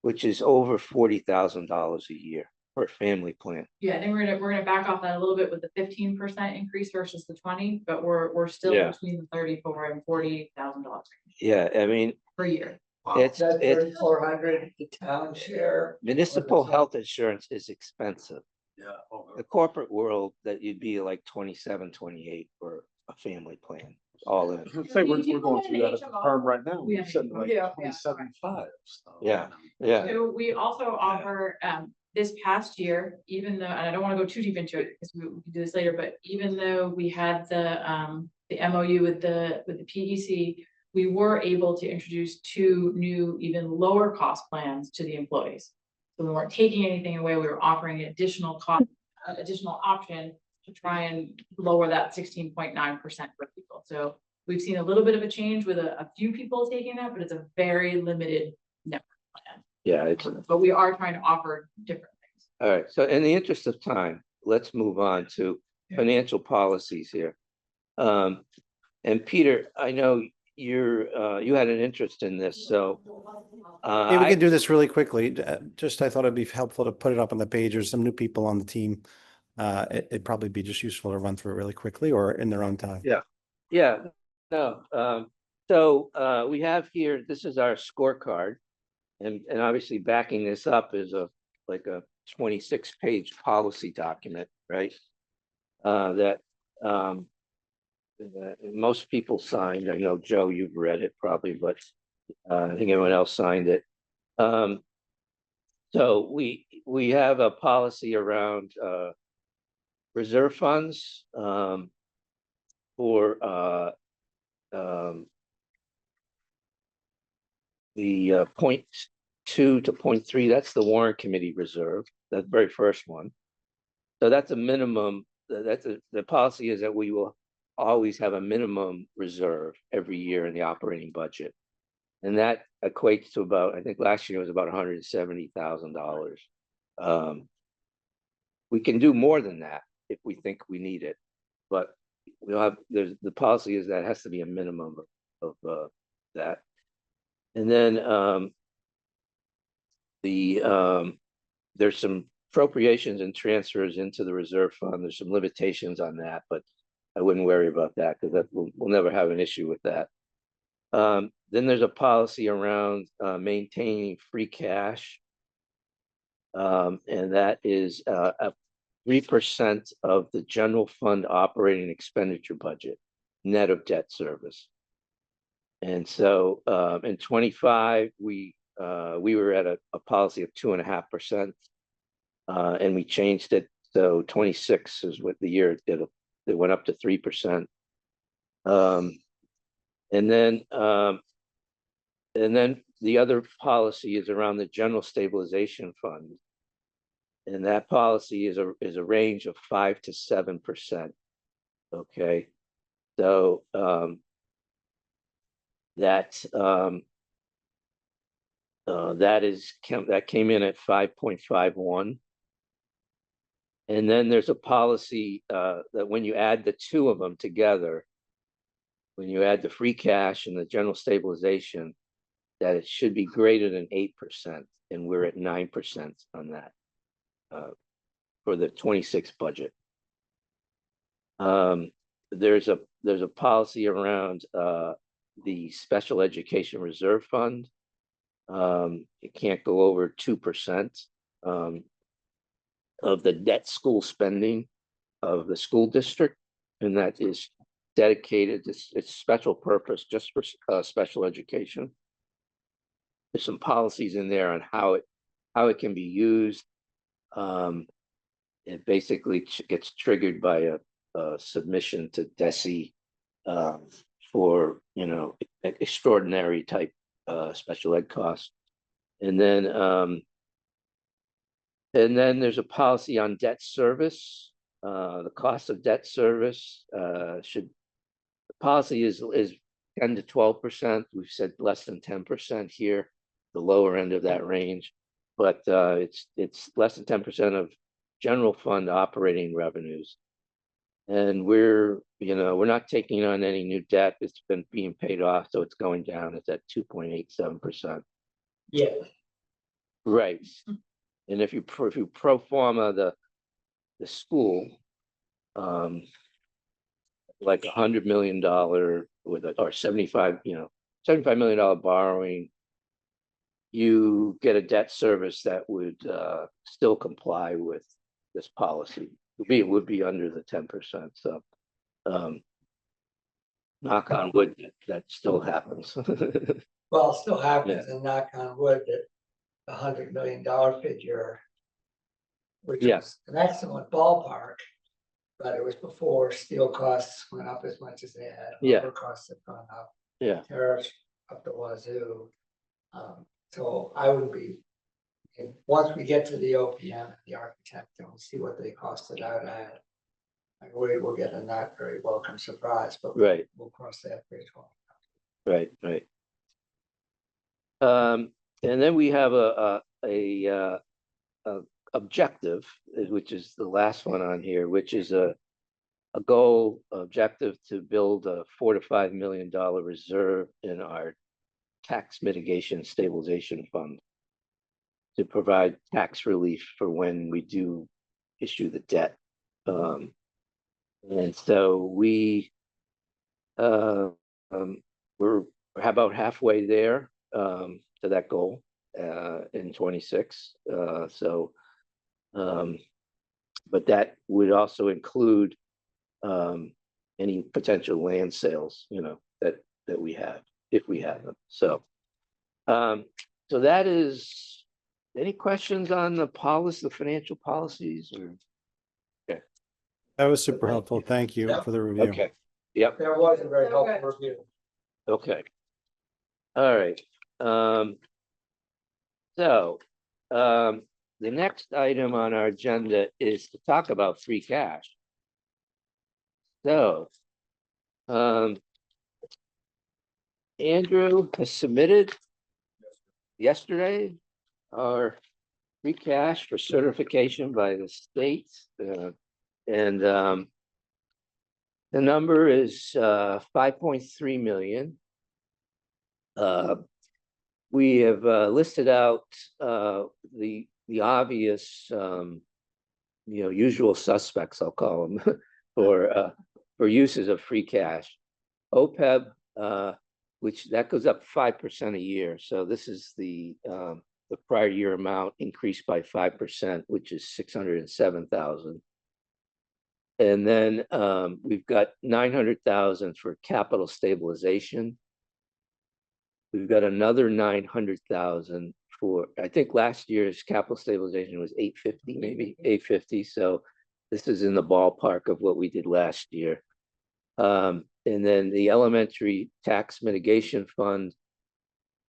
which is over $40,000 a year for a family plan. Yeah, I think we're gonna back off that a little bit with the 15% increase versus the 20, but we're still Yeah. between the $34,000 and $40,000 Yeah, I mean, per year. it's 3,400 the town share. municipal health insurance is expensive. Yeah. The corporate world, that you'd be like 27, 28 for a family plan, all in. Say we're going through that at the firm right now. We're Yeah. sitting like Yeah. 27.5. So. Yeah. Yeah, So we also offer, this past year, even though, and I don't want to go too deep into it because we can do this later, but even though we had the MOU with the PEC, we were able to introduce 2 new, even lower cost plans to the employees. So we weren't taking anything away, we were offering an additional cost, additional option to try and lower that 16.9% for people. So we've seen a little bit of a change with a few people taking that, but it's a very limited network plan. yeah, But we are trying to offer different things. all right. So in the interest of time, let's move on to financial policies here. And Peter, I know you had an interest in this, so. Hey, we can do this really quickly. Just, I thought it'd be helpful to put it up on the page. There's some new people on the team. It'd probably be just useful to run through it really quickly or in their own time. Yeah, no, so we have here, this is our scorecard. And obviously backing this up is like a 26-page policy document, right? That most people signed. I know, Joe, you've read it probably, but I think everyone else signed it. So we have a policy around reserve funds for the 0.2 to 0.3, that's the warrant committee reserve, that very first one. So that's a minimum, the policy is that we will always have a minimum reserve every year in the operating budget. And that equates to about, I think last year was about $170,000. We can do more than that if we think we need it, but we'll have, the policy is that it has to be a minimum of that. And then there's some appropriations and transfers into the reserve fund. There's some limitations on that, but I wouldn't worry about that because we'll never have an issue with that. Then there's a policy around maintaining free cash. And that is 3% of the general fund operating expenditure budget, net of debt service. And so in 25, we were at a policy of 2.5%, and we changed it. So 26 is what the year it did. It went up to 3%. And then the other policy is around the general stabilization fund. And that policy is a range of 5 to 7%. Okay. So that came in at 5.51. And then there's a policy that when you add the two of them together, when you add the free cash and the general stabilization, that it should be greater than 8%. And we're at 9% on that for the 26 budget. There's a there's a policy around the Special Education Reserve Fund. It can't go over 2% of the net school spending of the school district, and that is dedicated, it's special purpose just for special education. There's some policies in there on how it can be used. It basically gets triggered by a submission to DESE for, you know, extraordinary type special ed costs. And then there's a policy on debt service. The cost of debt service the policy is 10 to 12%. We've said less than 10% here, the lower end of that range, but it's less than 10% of general fund operating revenues. And we're not taking on any new debt. It's been being paid off, so it's going down. It's at 2.87%. Yeah, Right. And if you pro forma the school, like $100 million with or $75 million borrowing, you get a debt service that would still comply with this policy. It would be under the 10%. So knock on wood, that still happens. well, it still happens, and knock on wood that the $100 million figure, which Yeah. was an excellent ballpark, but it was before steel costs went up as much as they had. Yeah. Labor costs have gone up. Yeah. Tariffs up the wazoo. So I would be, and once we get to the OPM and the architect and we'll see what they costed out at, like we will get a not very welcome surprise, but Right. we'll cross that bridge. Right. And then we have a objective, which is the last one on here, which is a goal objective to build a $4 to $5 million reserve in our tax mitigation stabilization fund to provide tax relief for when we do issue the debt. And so we're about halfway there to that goal in 26. But that would also include any potential land sales, that we have, if we have them. So that is, any questions on the policy, the financial policies? Or That was super helpful. Thank you Yep. for the review. okay, yep, There was a very Okay. helpful review. okay, all right. The next item on our agenda is to talk about free cash. So Andrew has submitted yesterday our free cash for certification by the state. And the number is 5.3 million. We have listed out the obvious usual suspects, I'll call them, for uses of free cash. OPEB, which that goes up 5% a year. So this is the prior year amount increased by 5%, which is 607,000. And then we've got 900,000 for capital stabilization. We've got another 900,000 for, I think last year's capital stabilization was 850, maybe 850. So this is in the ballpark of what we did last year. And then the elementary tax mitigation fund,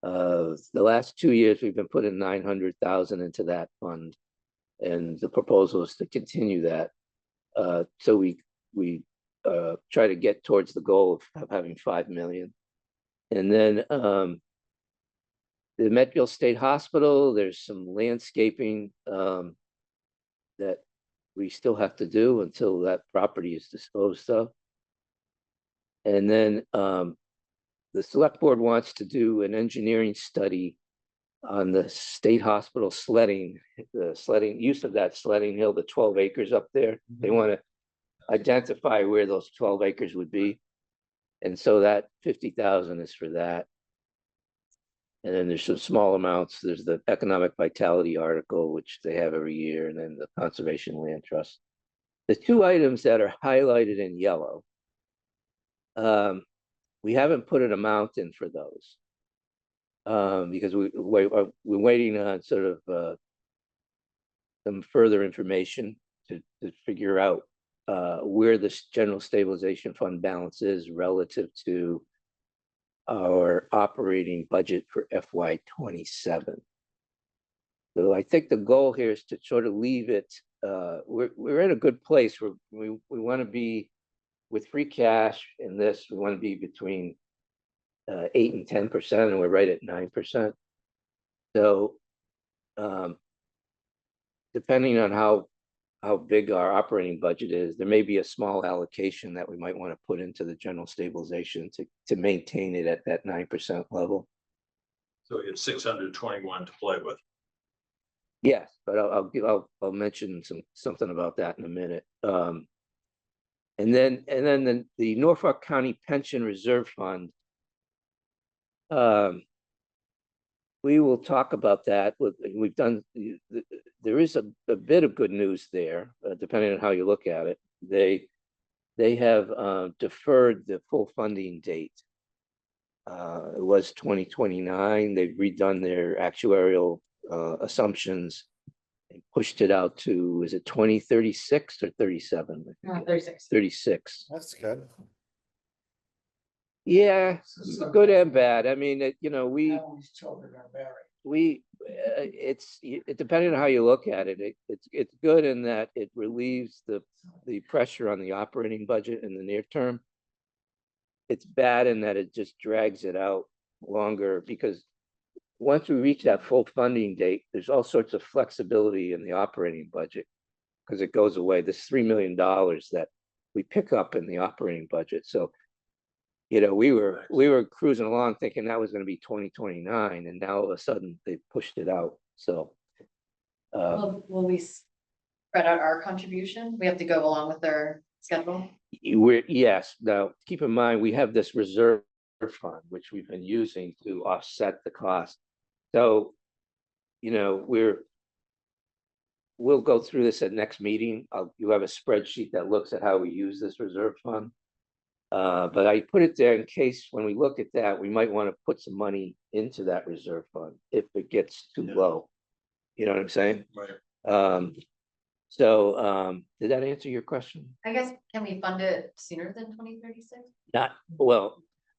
the last 2 years, we've been putting 900,000 into that fund. And the proposal is to continue that. So we try to get towards the goal of having 5 million. And then the Medfield State Hospital, there's some landscaping that we still have to do until that property is disposed of. And then the select board wants to do an engineering study on the state hospital sledding, use of that sledding hill, the 12 acres up there. They want to identify where those 12 acres would be. And so that 50,000 is for that. And then there's some small amounts. There's the economic vitality article, which they have every year, and then the conservation land trust. The two items that are highlighted in yellow, we haven't put an amount in for those. Because we're waiting on sort of some further information to figure out where this general stabilization fund balance is relative to our operating budget for FY27. So I think the goal here is to sort of leave it, we're in a good place where we want to be with free cash in this, we want to be between 8 and 10%, and we're right at 9%. So depending on how big our operating budget is, there may be a small allocation that we might want to put into the general stabilization to maintain it at that 9% level. So we have 621 to play with. Yes, but I'll mention something about that in a minute. And then the Norfolk County Pension Reserve Fund. We will talk about that. We've done. There is a bit of good news there, depending on how you look at it. They have deferred the full funding date. It was 2029. They've redone their actuarial assumptions and pushed it out to, is it 2036 or 37? 36. 36. That's good. Yeah, So good and bad. I mean, you know, How these children are married. it's depending on how you look at it, it's good in that it relieves the pressure on the operating budget in the near term. It's bad in that it just drags it out longer, because once we reach that full funding date, there's all sorts of flexibility in the operating budget because it goes away. This $3 million that we pick up in the operating budget. So, you know, we were cruising along thinking that was going to be 2029, and now all of a sudden they pushed it out. So Will we spread out our contribution? We have to go along with their schedule? yes. Now, keep in mind, we have this reserve fund, which we've been using to offset the cost. So, you know, we'll go through this at next meeting. You have a spreadsheet that looks at how we use this reserve fund. But I put it there in case when we look at that, we might want to put some money into that reserve fund if it gets too low. You know what I'm saying? Right. So did that answer your question? I guess, can we fund it sooner than 2036?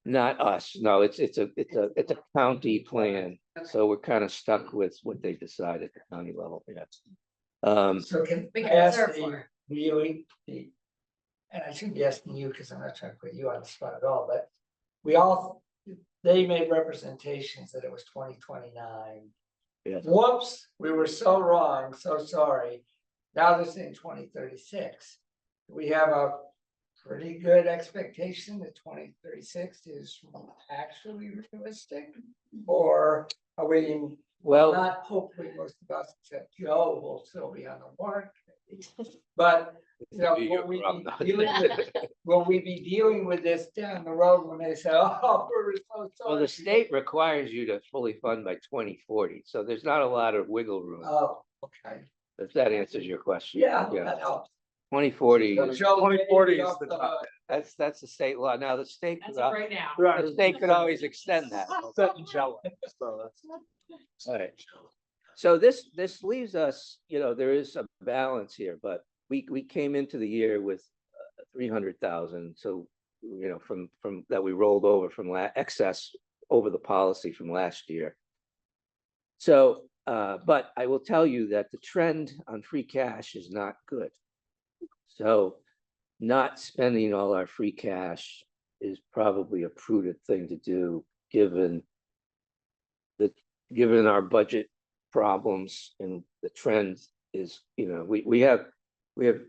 Not us. No, it's a county plan. Okay. So we're kind of stuck with what they decide at the county level. Yes. So can We I can ask reserve for it. and I shouldn't be asking you because I'm not trying to put you on the spot at all, but they made representations that it was 2029. Yes. Whoops, we were so wrong, so sorry. Now they're saying 2036. We have a pretty good expectation that 2036 is actually realistic, or are we? Well, Not hopefully most of us except Joe will still be on the warrant committee. But you know, will we be dealing with this down the road when they say, oh, we're so sorry? well, the state requires you to fully fund by 2040, so there's not a lot of wiggle room. Oh, okay. If that answers your question. Yeah, that helps. 2040. So Joe, 2040 is off the the top. hook. That's the state law. Now the state That's could, it right now. the state could always extend that. Set in jello. So that's. All right. So this leaves us, you know, there is a balance here, but we came into the year with 300,000. So, you know, from that we rolled over from excess over the policy from last year. So, but I will tell you that the trend on free cash is not good. So not spending all our free cash is probably a prudent thing to do, given our budget problems, and the trend is, you know, we have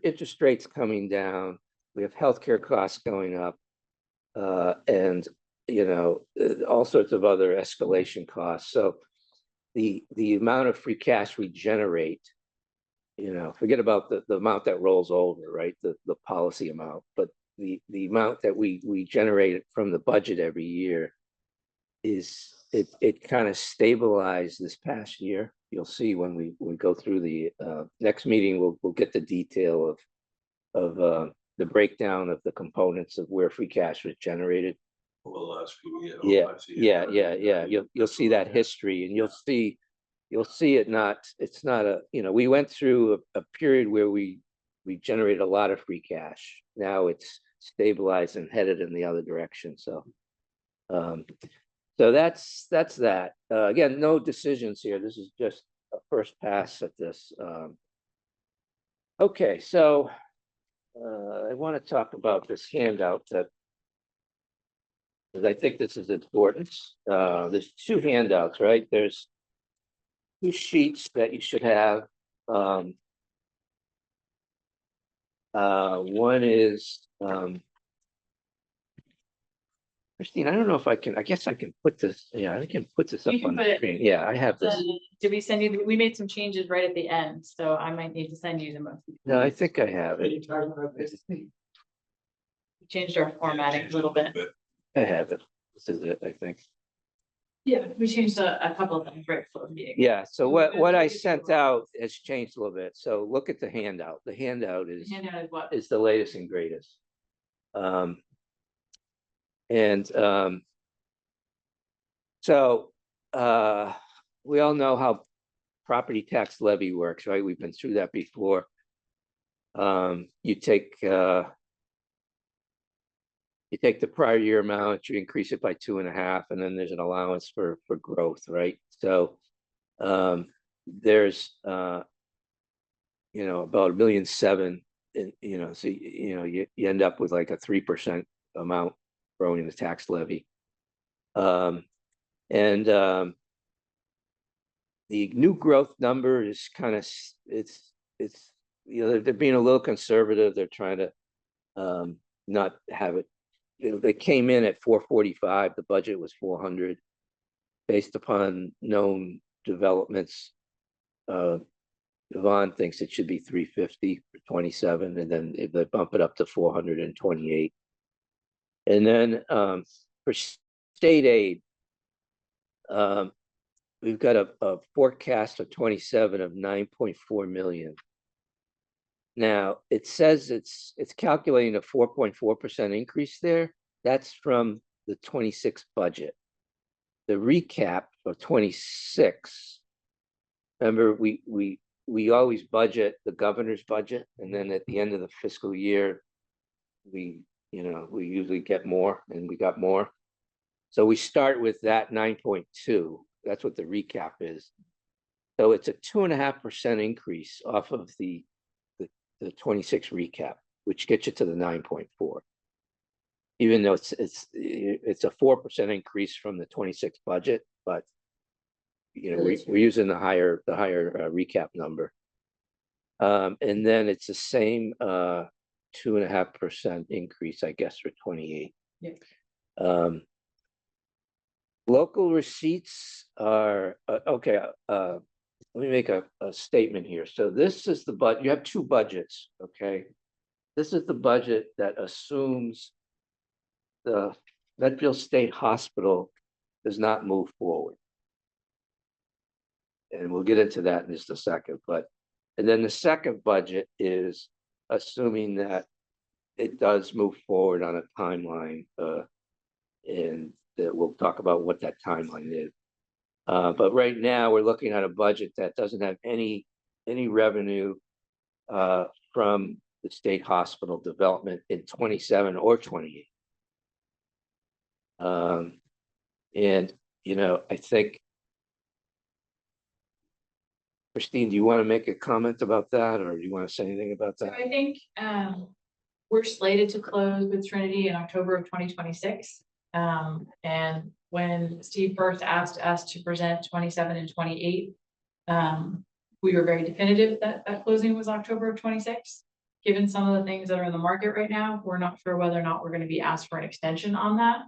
interest rates coming down, we have healthcare costs going up, and you know, all sorts of other escalation costs. So the amount of free cash we generate, you know, forget about the amount that rolls over, right? The policy amount, but the amount that we generate from the budget every year it kind of stabilized this past year. You'll see when we go through the next meeting, we'll get the detail of the breakdown of the components of where free cash was generated. Over the last few years. Yeah, last year. yeah. You'll see that history, and you'll see it's not a, we went through a period where we generated a lot of free cash. Now it's stabilized and headed in the other direction. So that's that. Again, no decisions here. This is just a first pass at this. Okay, so I want to talk about this handout that, because I think this is important. There's two handouts, right? There's two sheets that you should have. One is Christine, I don't know if I guess I can put this, yeah, I can put this up You can on put the it- screen. Yeah, I have this. Did we send you, we made some changes right at the end, so I might need to send you the most. No, I think I have Are it. you talking about this? We changed our formatting a little bit. I have it. This is it, I think. Yeah, we changed a couple of things right before the meeting. Yeah, so what I sent out has changed a little bit. So look at the handout. The handout The handout is what? is the latest and greatest. So we all know how property tax levy works, right? We've been through that before. You take the prior year amount, you increase it by 2.5, and then there's an allowance for growth, right? So there's about $1.7 million, so you end up with like a 3% amount growing in the tax levy. The new growth number is kind of, it's they're being a little conservative. They're trying to not have it. They came in at 445. The budget was 400, based upon known developments. Yvonne thinks it should be 350 for 27, and then they bump it up to 428. And then for state aid, we've got a forecast of 27 of 9.4 million. Now it says it's calculating a 4.4% increase there. That's from the 26 budget. The recap of 26. Remember, we always budget the governor's budget, and then at the end of the fiscal year, we usually get more, and we got more. So we start with that 9.2. That's what the recap is. So it's a 2.5% increase off of the 26 recap, which gets you to the 9.4. Even though it's a 4% increase from the 26 budget, but we're using the higher recap number. And then it's the same 2.5% increase, I guess, for 28. Yeah. Local receipts are okay. Let me make a statement here. So this is the budget. You have two budgets, okay? This is the budget that assumes the Medfield State Hospital does not move forward. And we'll get into that in just a second. And then the second budget is assuming that it does move forward on a timeline, and that we'll talk about what that timeline is. But right now we're looking at a budget that doesn't have any revenue from the state hospital development in 27 or 28. And I think, Christine, do you want to make a comment about that, or do you want to say anything about So that? I think we're slated to close with Trinity in October of 2026. And when Steve first asked us to present 27 and 28, we were very definitive that closing was October of 26. Given some of the things that are in the market right now, we're not sure whether or not we're going to be asked for an extension on that.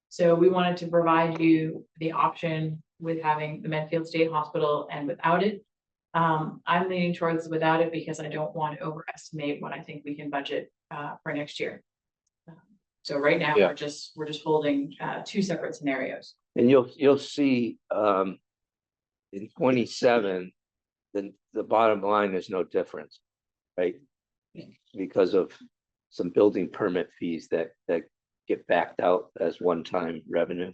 So we wanted to provide you the option with having the Medfield State Hospital and without it. I'm leaning towards without it because I don't want to overestimate what I think we can budget for next year. So right now, Yeah. we're just holding two separate scenarios. And you'll see, in 27, the bottom line is no difference, right? Because of some building permit fees that get backed out as one-time revenue.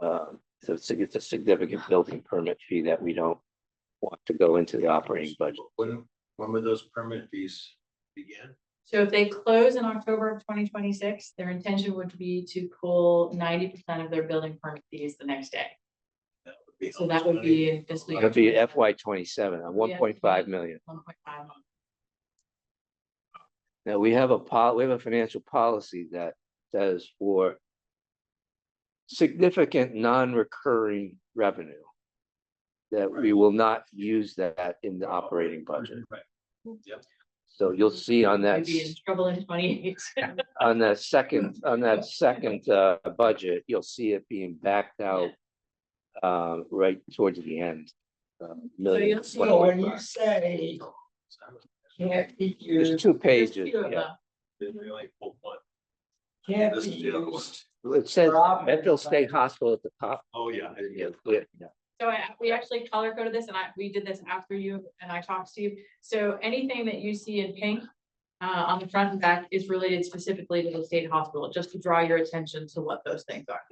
So it's a significant building permit fee that we don't want to go into the operating budget. When would those permit fees begin? So if they close in October of 2026, their intention would be to pull 90% of their building permit fees the next day. That would be So that would be in fiscal year. It'll be FY 27 on 1.5 million. 1.5. Now, we have a financial policy that says for significant non-recurring revenue, that we will not use that in the operating budget. Right. Yep. So you'll see on that, We'd be in trouble in 28. on that second budget, you'll see it being backed out right towards the end. Million. you'll see- So when you say can't be There's used, two There's pages, two of yeah. them. They only pulled one. can't This be is the other one. used, It says For operating Medfield State budget. Hospital at the top. Oh, yeah. Yeah, yeah. So we actually color coded this and we did this after you and I talked to you. So anything that you see in pink on the front and back is related specifically to the state hospital, just to draw your attention to what those things are.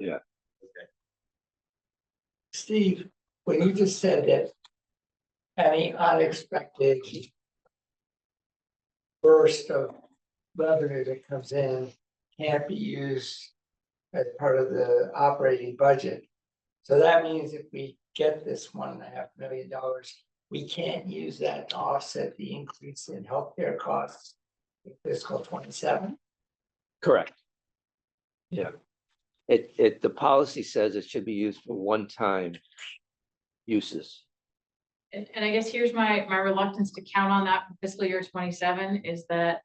Steve, when you just said that any unexpected burst of revenue that comes in can't be used as part of the operating budget. So that means if we get this $1.5 million, we can't use that to offset the increase in healthcare costs in fiscal 27. Correct. Yeah. The policy says it should be used for one-time uses. And I guess here's my reluctance to count on that for fiscal year 27 is that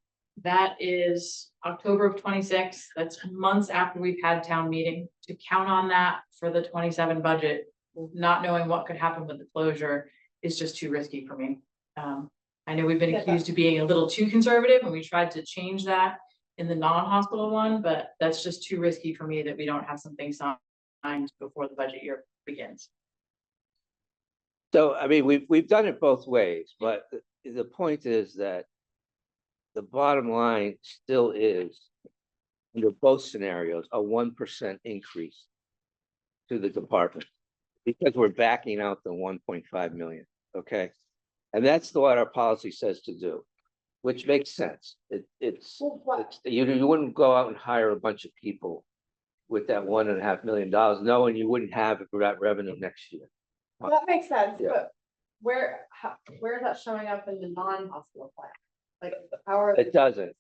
is October of 26. That's months after we've had town meeting. To count on that for the 27 budget, not knowing what could happen with the closure is just too risky for me. I know we've been accused of being a little too conservative and we tried to change that in the non-hospital one, but that's just too risky for me that we don't have something signed before the budget year begins. So, I mean, we've done it both ways, but the point is that the bottom line still is, under both scenarios, a 1% increase to the department, because we're backing out the 1.5 million, okay? And that's what our policy says to do, which makes sense. It's you wouldn't go out and hire a bunch of people with that $1.5 million, knowing you wouldn't have that revenue next year. That makes sense, Yeah. but where is that showing up in the non-hospital plan? Like, how are? It doesn't.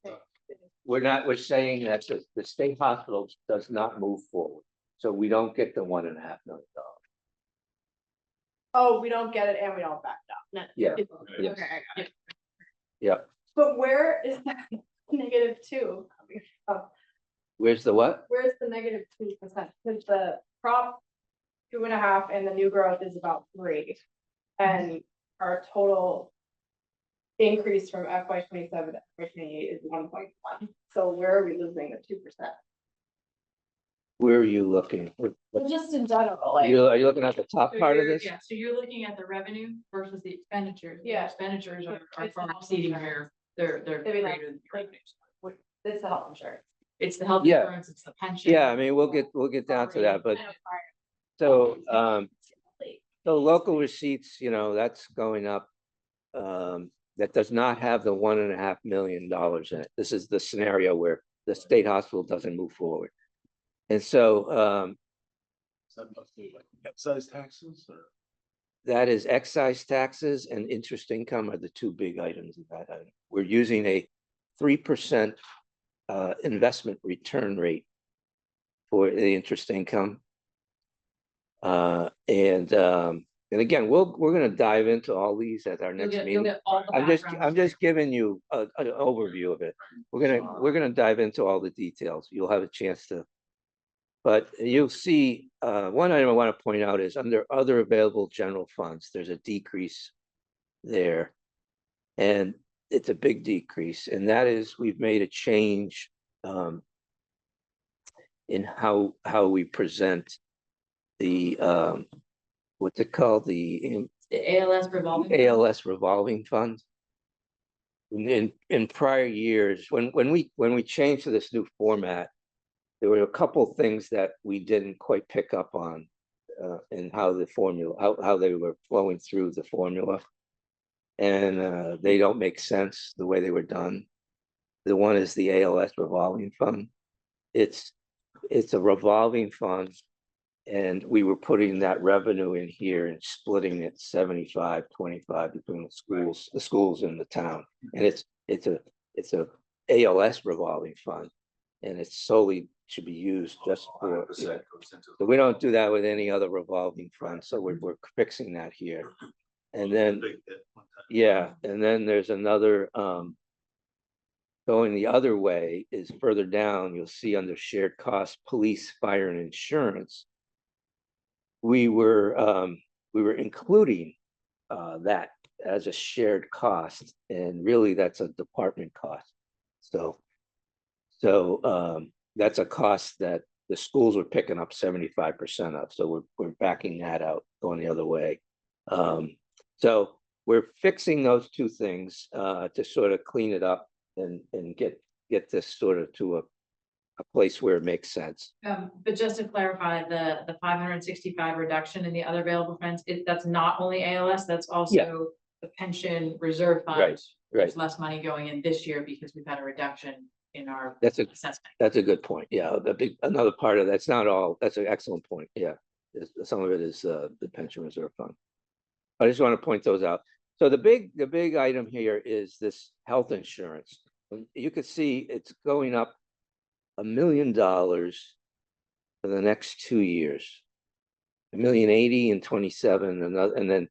We're saying that the state hospital does not move forward, so we don't get the $1.5 million. Oh, we don't get it and we don't back it up. No. Yeah. Okay, Yes. I got it. Yeah. But where is that -2 coming from? Where's the what? Where's the -2%? Because the prop 2.5 and the new growth is about 3. And our total increase from FY 27 to FY 28 is 1.1. So where are we losing the 2%? Where are you looking? Well, just in general, like. Are you looking at the top So part of you're- this? Yeah, so you're looking at the revenue versus the expenditures. The Yeah. Expenditures are It's far the exceeding health they're I mean, greater than the like- revenues. It's the health insurance. It's the health Yeah. insurance, it's the pension. Yeah, I mean, we'll get down to that, but so, so local receipts, that's going up. That does not have the $1.5 million in it. This is the scenario where the state hospital doesn't move forward. And so, That must be like excise taxes or? that is excise taxes and interest income are the two big items of that item. We're using a 3% investment return rate for the interest income. And again, we're gonna dive into all these at our You'll next get meeting. all the I'm background. just giving you an overview of it. We're gonna dive into all the details. You'll have a chance to. But you'll see, one item I want to point out is under other available general funds, there's a decrease there. And it's a big decrease, and that is, we've made a change in how we present the, what's it called? The The ALS revolving. fund? ALS revolving fund. In prior years, when we changed to this new format, there were a couple things that we didn't quite pick up on, in how the formula, how they were flowing through the formula. And they don't make sense the way they were done. The one is the ALS revolving fund. It's a revolving fund. And we were putting that revenue in here and splitting it 75-25 between the schools in the town. And it's a ALS revolving fund. And it solely should be used just for, so we don't do that with any other revolving fund. So we're fixing that here. And then, yeah, and then there's another, going the other way is further down, you'll see under shared costs, police, fire, and insurance. We were including that as a shared cost, and really that's a department cost. So that's a cost that the schools were picking up 75% of. So we're backing that out, going the other way. So we're fixing those two things to sort of clean it up and get this sort of to a place where it makes sense. But just to clarify, the 565 reduction in the other available funds, that's not only ALS, that's also the pension reserve fund. Right. There's less money going in this year because we've had a reduction in our assessment. That's a good point. Yeah, another part of that's not all. That's an excellent point. Yeah, some of it is the pension reserve fund. I just want to point those out. So the big item here is this health insurance. You can see it's going up $1 million for the next 2 years. $1,080,000 in 27, and then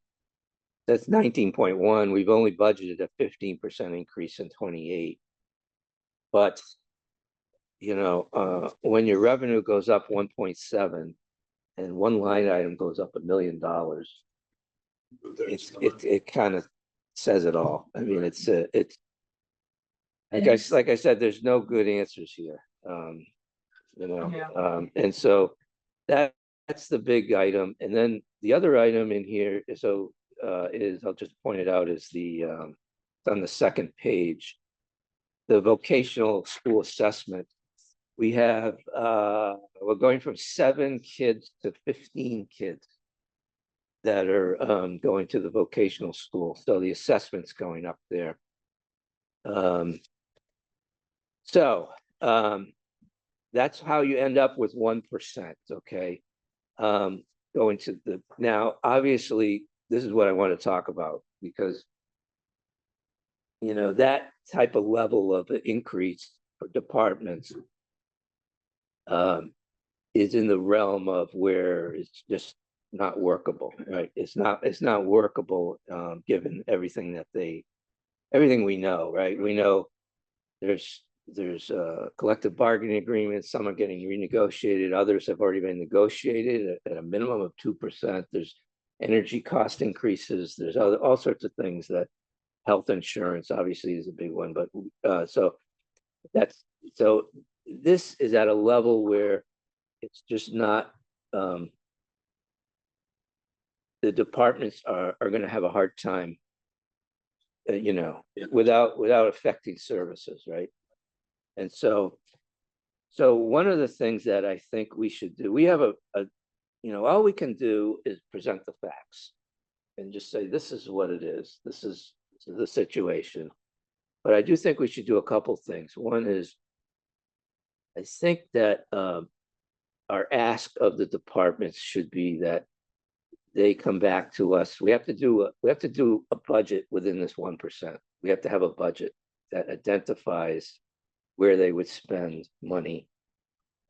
that's 19.1. We've only budgeted a 15% increase in 28. But you know, when your revenue goes up 1.7 and one line item goes up $1 million, it kind of says it all. I mean, it's like I said, there's no good answers here. You know, and so that's the big item. And then the other item in here is I'll just point it out, is it's on the second page, the vocational school assessment. We have we're going from 7 kids to 15 kids that are going to the vocational school. So the assessment's going up there. That's how you end up with 1%. Okay. Going to now, obviously, this is what I want to talk about, because you know, that type of level of increase for departments is in the realm of where it's just not workable, right? It's not workable, given everything we know, right? We know there's collective bargaining agreements. Some are getting renegotiated. Others have already been negotiated at a minimum of 2%. There's energy cost increases. There's all sorts of things. That health insurance obviously is a big one, but so this is at a level where it's just not, the departments are going to have a hard time, you know, without affecting services, right? And so one of the things that I think we should do, we have you know, all we can do is present the facts and just say, this is what it is. This is the situation. But I do think we should do a couple things. One is, I think that our ask of the departments should be that they come back to us. We have to do a budget within this 1%. We have to have a budget that identifies where they would spend money.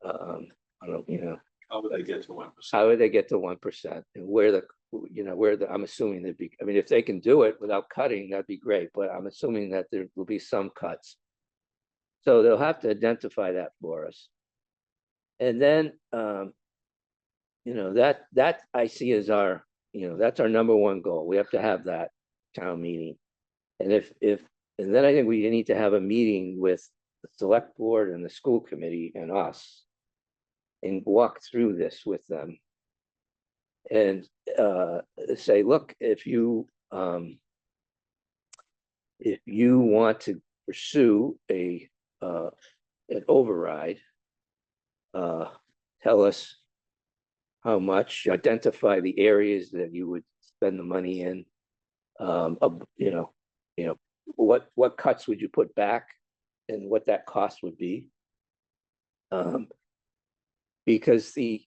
I don't, you know, How would they get to 1%? how would they get to 1%, and I'm assuming there'd be, I mean, if they can do it without cutting, that'd be great, but I'm assuming that there will be some cuts. So they'll have to identify that for us. And then, you know, that I see as our, you know, that's our number one goal. We have to have that town meeting. And and then I think we need to have a meeting with the select board and the school committee and us and walk through this with them. And say, look, if you want to pursue an override, tell us how much, identify the areas that you would spend the money in. What cuts would you put back and what that cost would be. Because we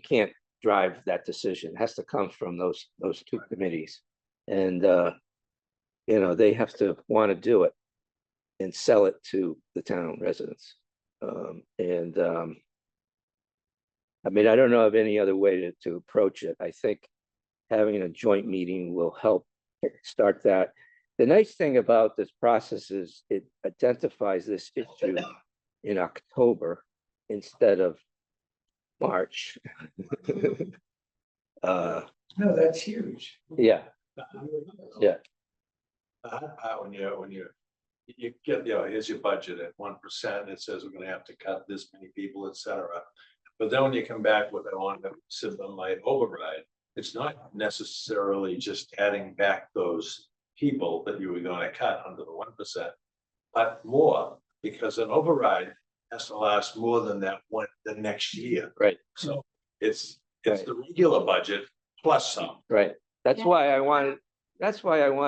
can't drive that decision. It has to come from those two committees. And they have to want to do it and sell it to the town residents. I mean, I don't know of any other way to approach it. I think having a joint meeting will help start that. The nice thing about this process is it identifies this issue in October instead of March. No, that's huge. Yeah, yeah, When you get, here's your budget at 1%, it says we're gonna have to cut this many people, et cetera. But then when you come back with, I want to sit on my override, it's not necessarily just adding back those people that you were gonna cut under the 1%, but more, because an override has to last more than the next year. right, So it's Right. the regular budget plus some. right. That's why I wanted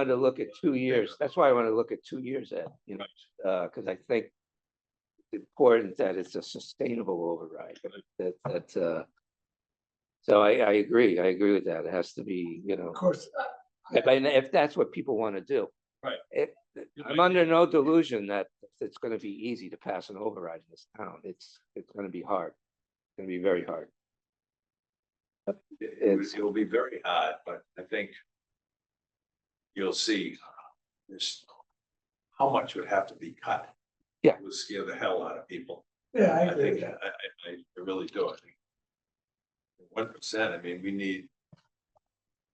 to look at 2 years. That's why I want to look at 2 years at, because I think it's important that it's a sustainable override. So I agree. I agree with that. It has to be, Of course, if that's what people want to do. Right. I'm under no delusion that it's going to be easy to pass an override in this town. It's going to be hard. It's going to be very hard. It will be very hard, but I think you'll see this, how much would have to be cut. Yeah. It would scare the hell out of people. yeah, I I agree with think, that. I really do. I think 1%, I mean, we need,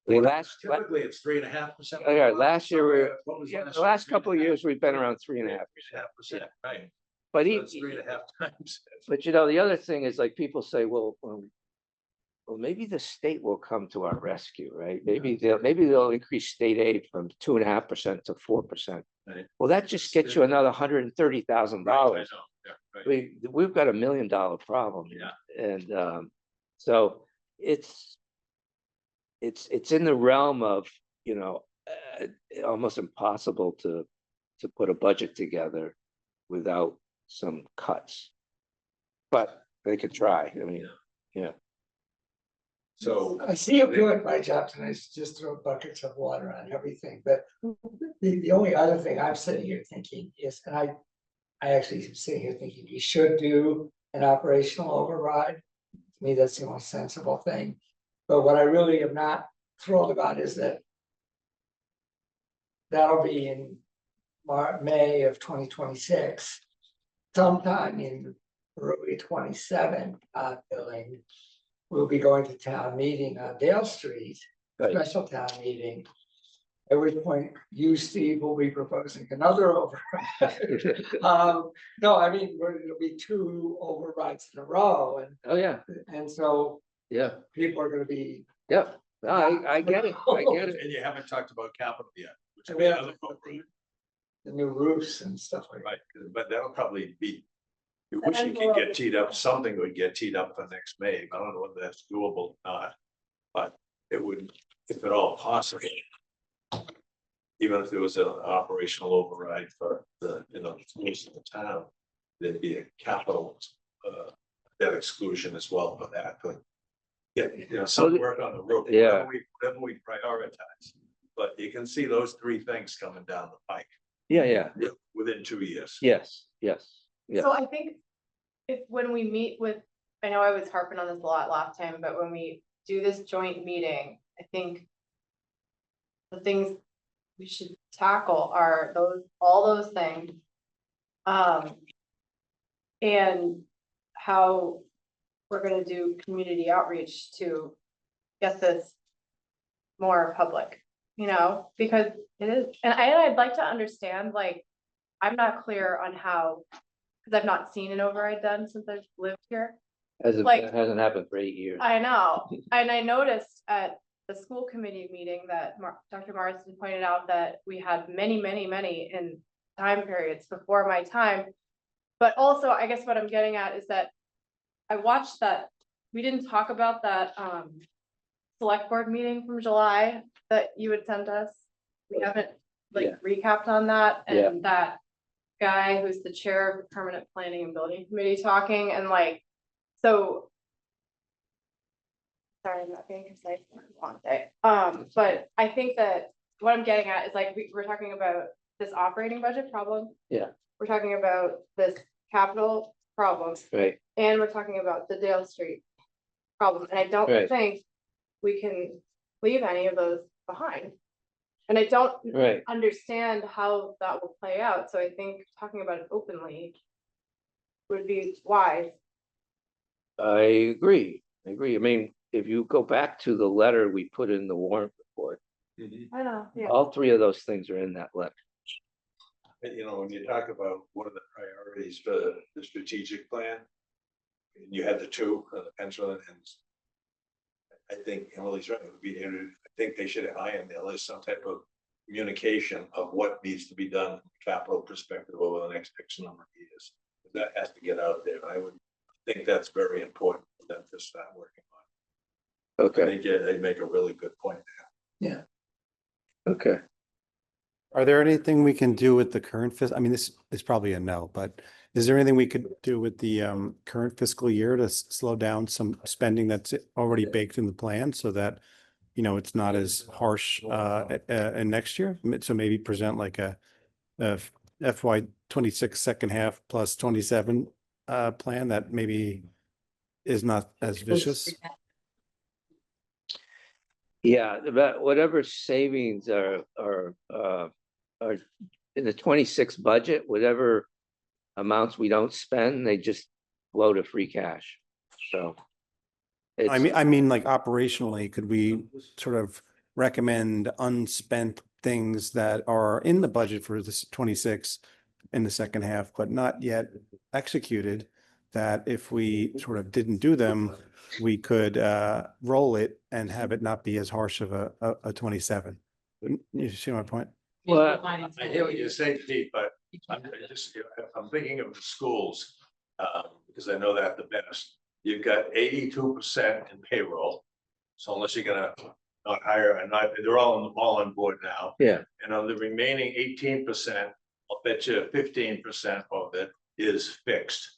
Well, typically it's 3.5%. last year What was the last couple of years, we've been around 3.5%. 3.5%, right? But That's 3.5 times. But the other thing is, like, people say, well, maybe the state will come to our rescue, right? Maybe they'll increase state aid from 2.5% to 4%. Right. Well, that just gets you another $130,000. Right, I know. Yeah, right. We've got $1 million problem. Yeah. And so it's in the realm of, almost impossible to put a budget together without some cuts. But they could try. I mean, yeah. So I see you doing my job tonight is just throw buckets of water on everything, but the only other thing I'm sitting here thinking is, and I actually am sitting here thinking we should do an operational override. To me, that's the only sensible thing. But what I really am not thrilled about is that that'll be in May of 2026, sometime in early 27, billing. We'll be going to town meeting on Dale Street, Right. special town meeting. At which point you, Steve, will be proposing another override. No, I mean, it'll be 2 overrides in a row, Oh, yeah, and so yeah, people are gonna be. yeah. No, I get it. I get it. and you haven't talked about capital yet. Which I will mean, be another override. The new roofs and stuff like that. Right, but that'll probably be. You wish you could get teed up, something would get teed up for next May. I don't know whether that's doable or not. But it would, if at all possible. Even if there was an operational override for the, most of the town, there'd be a capital debt exclusion as well for that. But yeah, some work on the roof. Yeah. Whatever we prioritize. But you can see those 3 things coming down the pike Yeah. within 2 years. Yes. Yeah. So I think when we meet with, I know I was harping on this a lot last time, but when we do this joint meeting, I think the things we should tackle are all those things. And how we're gonna do community outreach to get this more public, because it is, and I'd like to understand, like, I'm not clear on how, because I've not seen an override done since I've lived here. Like- That hasn't happened for 8 years. I know, and I noticed at the school committee meeting that Dr. Marsden pointed out that we had many in time periods before my time. But also, I guess what I'm getting at is that I watched that, we didn't talk about that, select board meeting from July that you had sent us. We haven't Yeah. recapped on that, Yeah. and that guy who's the chair of the permanent planning and building committee talking, and like, so. Sorry, I'm not being concise, it's a long day, but I think that what I'm getting at is like, we're talking about this operating budget problem. Yeah. We're talking about this capital problem, Right, and we're talking about the Dale Street problem, and I don't Right. think we can leave any of those behind. And I don't right. understand how that will play out, so I think talking about it openly would be wise. I agree. I mean, if you go back to the letter we put in the warrant report, I know, yeah. all three of those things are in that letter. And, you know, when you talk about what are the priorities for the strategic plan, and you had the two, the pencil and I think Emily's right, it would be, I think they should have high on their list, some type of communication of what needs to be done from a capital perspective over the next X number of years. That has to get out there. I would think that's very important for them to start working on. I Okay, think they make a really good point there. okay. Are there anything we can do with the current I mean, this is probably a no, but is there anything we could do with the current fiscal year to slow down some spending that's already baked in the plan so that, you know, it's not as harsh in next year? So maybe present like a FY 26 second half plus 27 plan that maybe is not as vicious. Yeah, but whatever savings are in the 26 budget, whatever amounts we don't spend, they just flow to free cash. So. I mean, like operationally, could we sort of recommend unspent things that are in the budget for this 26 in the second half, but not yet executed? That if we sort of didn't do them, we could roll it and have it not be as harsh of a 27. You see my point? Well, I hear what you're saying, Pete, but I'm thinking of the schools, because I know that the best. You've got 82% in payroll. So unless you're gonna not hire and they're all on board now. Yeah, And on the remaining 18%, I'll bet you 15% of it is fixed.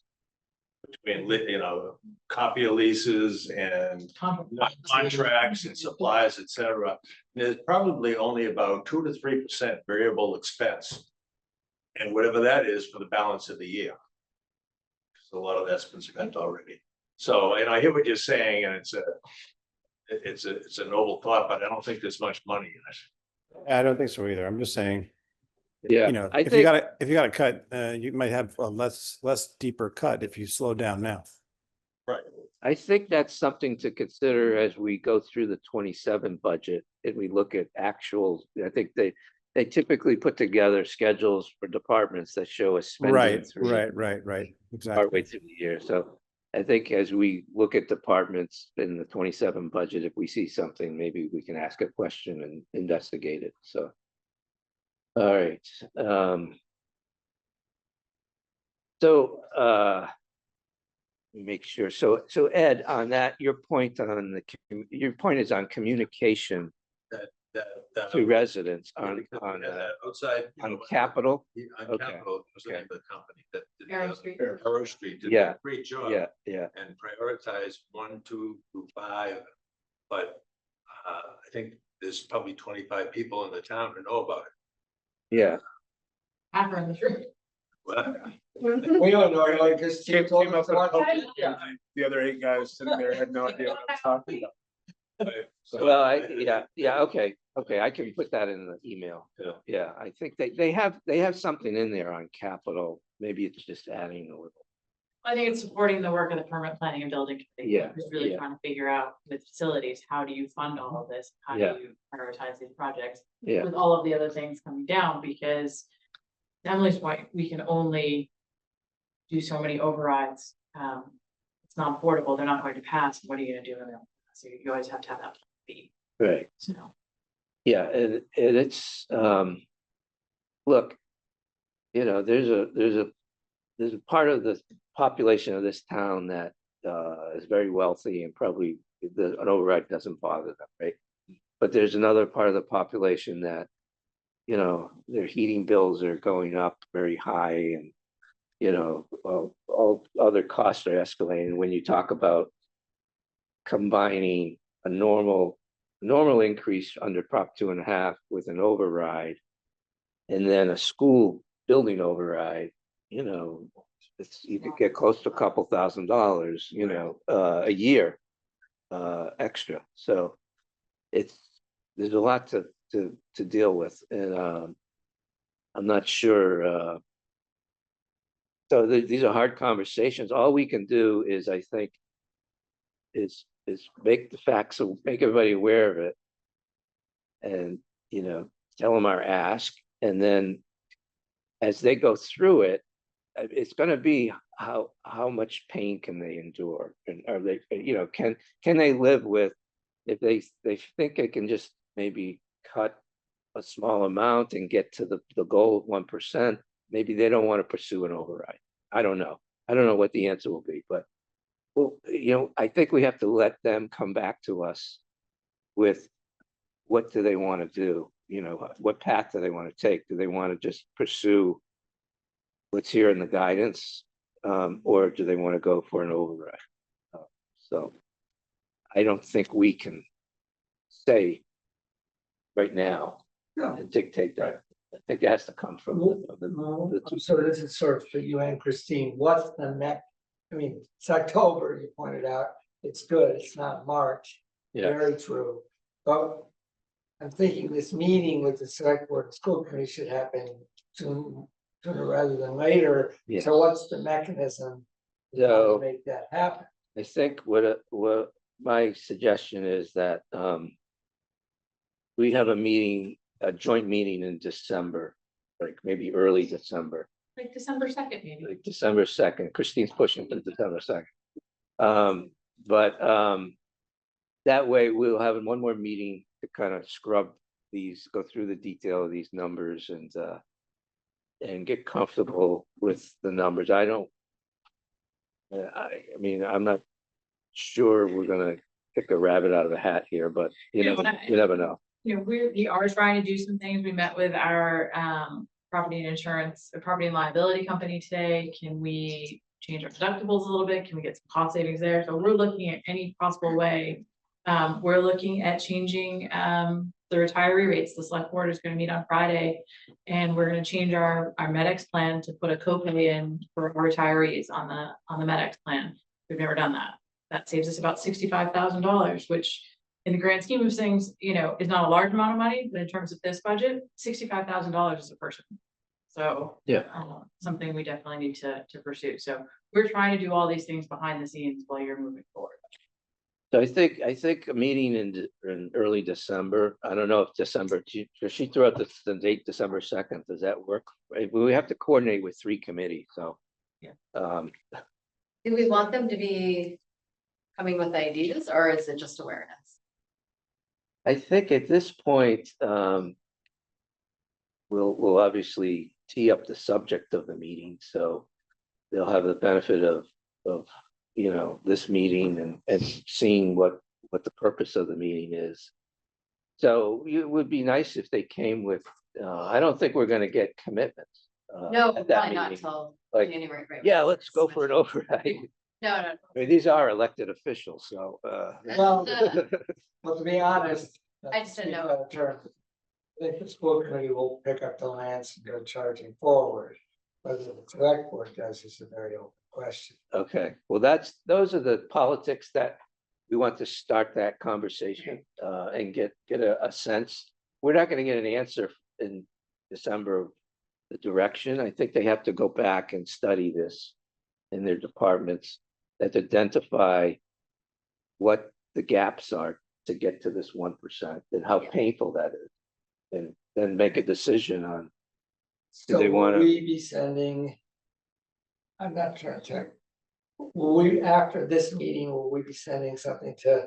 Between, you know, copier leases and contracts and supplies, et cetera. There's probably only about 2 to 3% variable expense. And whatever that is for the balance of the year. So a lot of that's been spent already. So, and I hear what you're saying, and it's a noble thought, but I don't think there's much money in it. I don't think so either. I'm just saying, yeah. you know, I if you think, got to cut, you might have a less deeper cut if you slow down now. Right. I think that's something to consider as we go through the 27 budget and we look at actual, I think they typically put together schedules for departments that show us spending. Right. Partway Exactly. through the year. So I think as we look at departments in the 27 budget, if we see something, maybe we can ask a question and investigate it. So. All right. Make sure. So Ed, on that, your point is on communication to residents on Outside. capital. On Okay. capital, was the name of the company that. Arrow Street. Arrow Street did Yeah. a great job. Yeah. And prioritize 1, 2 through 5. But I think there's probably 25 people in the town who know about it. Yeah. Half are in the room. Well, We don't know, like this. Came up with a couple. Yeah. The other 8 guys sitting there had no idea what I was talking about. So- Well, okay, I can put that in the email. Yeah, I think they have something in there on capital. Maybe it's just adding a little. I think it's supporting the work of the permanent planning and building committee. Yeah, Who's really yeah. trying to figure out with facilities, how do you fund all of this? How do Yeah. you prioritize these projects? Yeah, With all of the other things coming down, because Emily's point, we can only do so many overrides. it's not affordable, they're not going to pass, what are you gonna do? So you always have to have that fee, Right. so. Yeah, and it's, look, you know, there's a part of the population of this town that is very wealthy and probably an override doesn't bother them, right? But there's another part of the population that, you know, their heating bills are going up very high and, you know, all other costs are escalating. When you talk about combining a normal increase under Prop 2.5 with an override, and then a school building override, you know, you could get close to a couple $1,000s, you know, a year extra. So there's a lot to deal with, and I'm not sure. So these are hard conversations. All we can do is, I think, is make the facts, so make everybody aware of it, and, you know, tell them our ask, and then as they go through it, it's going to be how much pain can they endure, and are they, you know, can they live with, if they think they can just maybe cut a small amount and get to the goal of 1%, maybe they don't want to pursue an override. I don't know what the answer will be, but, well, you know, I think we have to let them come back to us with what do they want to do, you know, what path do they want to take? Do they want to just pursue what's here in the guidance, or do they want to go for an override? So I don't think we can say right now No. and dictate that. I think it has to come from the two. So this is sort of for you and Christine, what's the next, I mean, it's October, you pointed out, it's good, it's not March. Yeah. Very true, but I'm thinking this meeting with the select board and school committee should happen sooner rather than later. Yes. So what's the mechanism to So make that happen? I think what my suggestion is that we have a joint meeting in December, like maybe early December, Like December 2nd, maybe. like December 2nd. Christine's pushing to December 2nd. But that way we'll have one more meeting to kind of scrub these, go through the detail of these numbers and get comfortable with the numbers. I mean, I'm not sure we're gonna pick a rabbit out of a hat here, but you never know. You know, we are trying to do some things. We met with our property and insurance, property and liability company today. Can we change our deductibles a little bit? Can we get some cost savings there? So we're looking at any possible way. We're looking at changing the retiree rates. The select board is going to meet on Friday, and we're going to change our MedX plan to put a copay in for our retirees on the MedX plan. We've never done that. That saves us about $65,000, which in the grand scheme of things, you know, is not a large amount of money, but in terms of this budget, $65,000 is a person. So Yeah. Something we definitely need to pursue. So we're trying to do all these things behind the scenes while you're moving forward. So I think a meeting in early December. I don't know if December, she threw out the date December 2nd. Does that work? We have to coordinate with 3 committees, so. Yeah. Do we want them to be coming with ideas, or is it just awareness? I think at this point, we'll obviously tee up the subject of the meeting, so they'll have the benefit of you know, this meeting and seeing what the purpose of the meeting is. So it would be nice if they came with, I don't think we're gonna get commitments. No, at that probably not meeting. till Like, January, right? yeah, let's go for an override. No, I mean, these are elected officials, so. Well, Well, to be honest. I just didn't know. I think the school committee will pick up the lance and go charging forward. Whether the select board does is a very open question. Okay, well, those are the politics that we want to start that conversation and get a sense. We're not gonna get an answer in December of the direction. I think they have to go back and study this in their departments, that identify what the gaps are to get to this 1% and how painful that is. And then make a decision on, do So they will wanna- we be sending? I'm not trying to check. will we, after this meeting, will we be sending something to?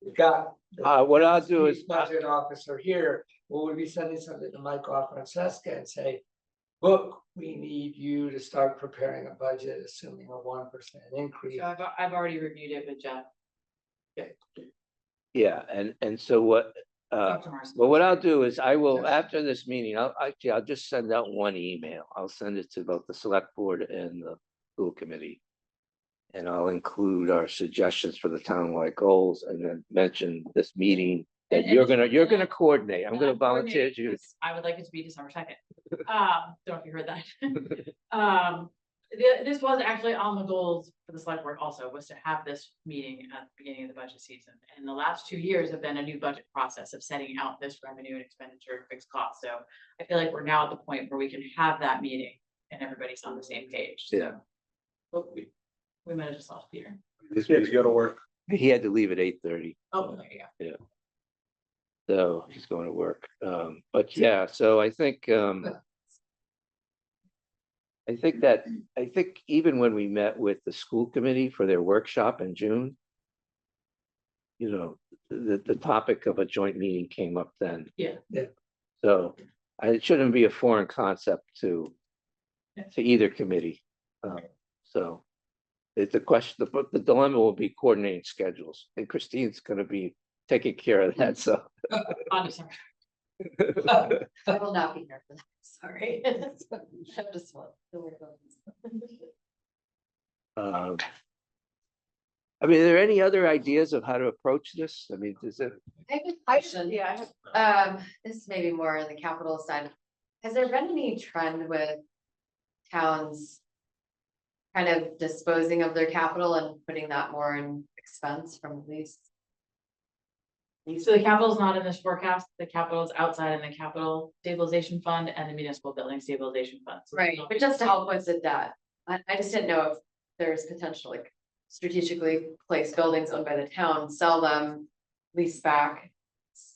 We got. What I'll do is, Budget officer here, will we be sending something to Michael Francesca and say, look, we need you to start preparing a budget, assuming a 1% increase. So I've already reviewed it with Jeff. yeah, and so what, Dr. Morris. well, what I'll do is I will, after this meeting, I'll just send out one email. I'll send it to both the select board and the school committee. And I'll include our suggestions for the townwide goals and then mention this meeting that And- you're gonna coordinate. I'm gonna Not volunteer coordinate, you. because I would like it to be December 2nd. Don't know if you heard that. This was actually on the goals for the select board also, was to have this meeting at the beginning of the budget season. And the last 2 years have been a new budget process of setting out this revenue and expenditure and fixed costs. So I feel like we're now at the point where we can have that meeting and everybody's on the same page. So Yeah. hopefully, we might have just lost Peter. These kids go to work. He had to leave at 8:30. Oh, there you go. So he's going to work. But yeah, so I think even when we met with the school committee for their workshop in June, you know, the topic of a joint meeting came up then. Yeah. Yeah. So it shouldn't be a foreign concept to either committee. So it's a question, the dilemma will be coordinating schedules, and Christine's gonna be taking care of that, so. On December. I will not be here for that, sorry. I'm just one. Don't worry about this. I mean, are there any other ideas of how to approach this? I mean, is it? I have a question. Yeah, I have This may be more on the capital side. Has there been any trend with towns kind of disposing of their capital and putting that more in expense from lease? So the capital is not in this forecast, the capital is outside in the capital stabilization fund and the municipal building stabilization fund. So Right, but just to help with the debt, I just didn't know if there's potential, like strategically placed buildings owned by the town, sell them, lease back,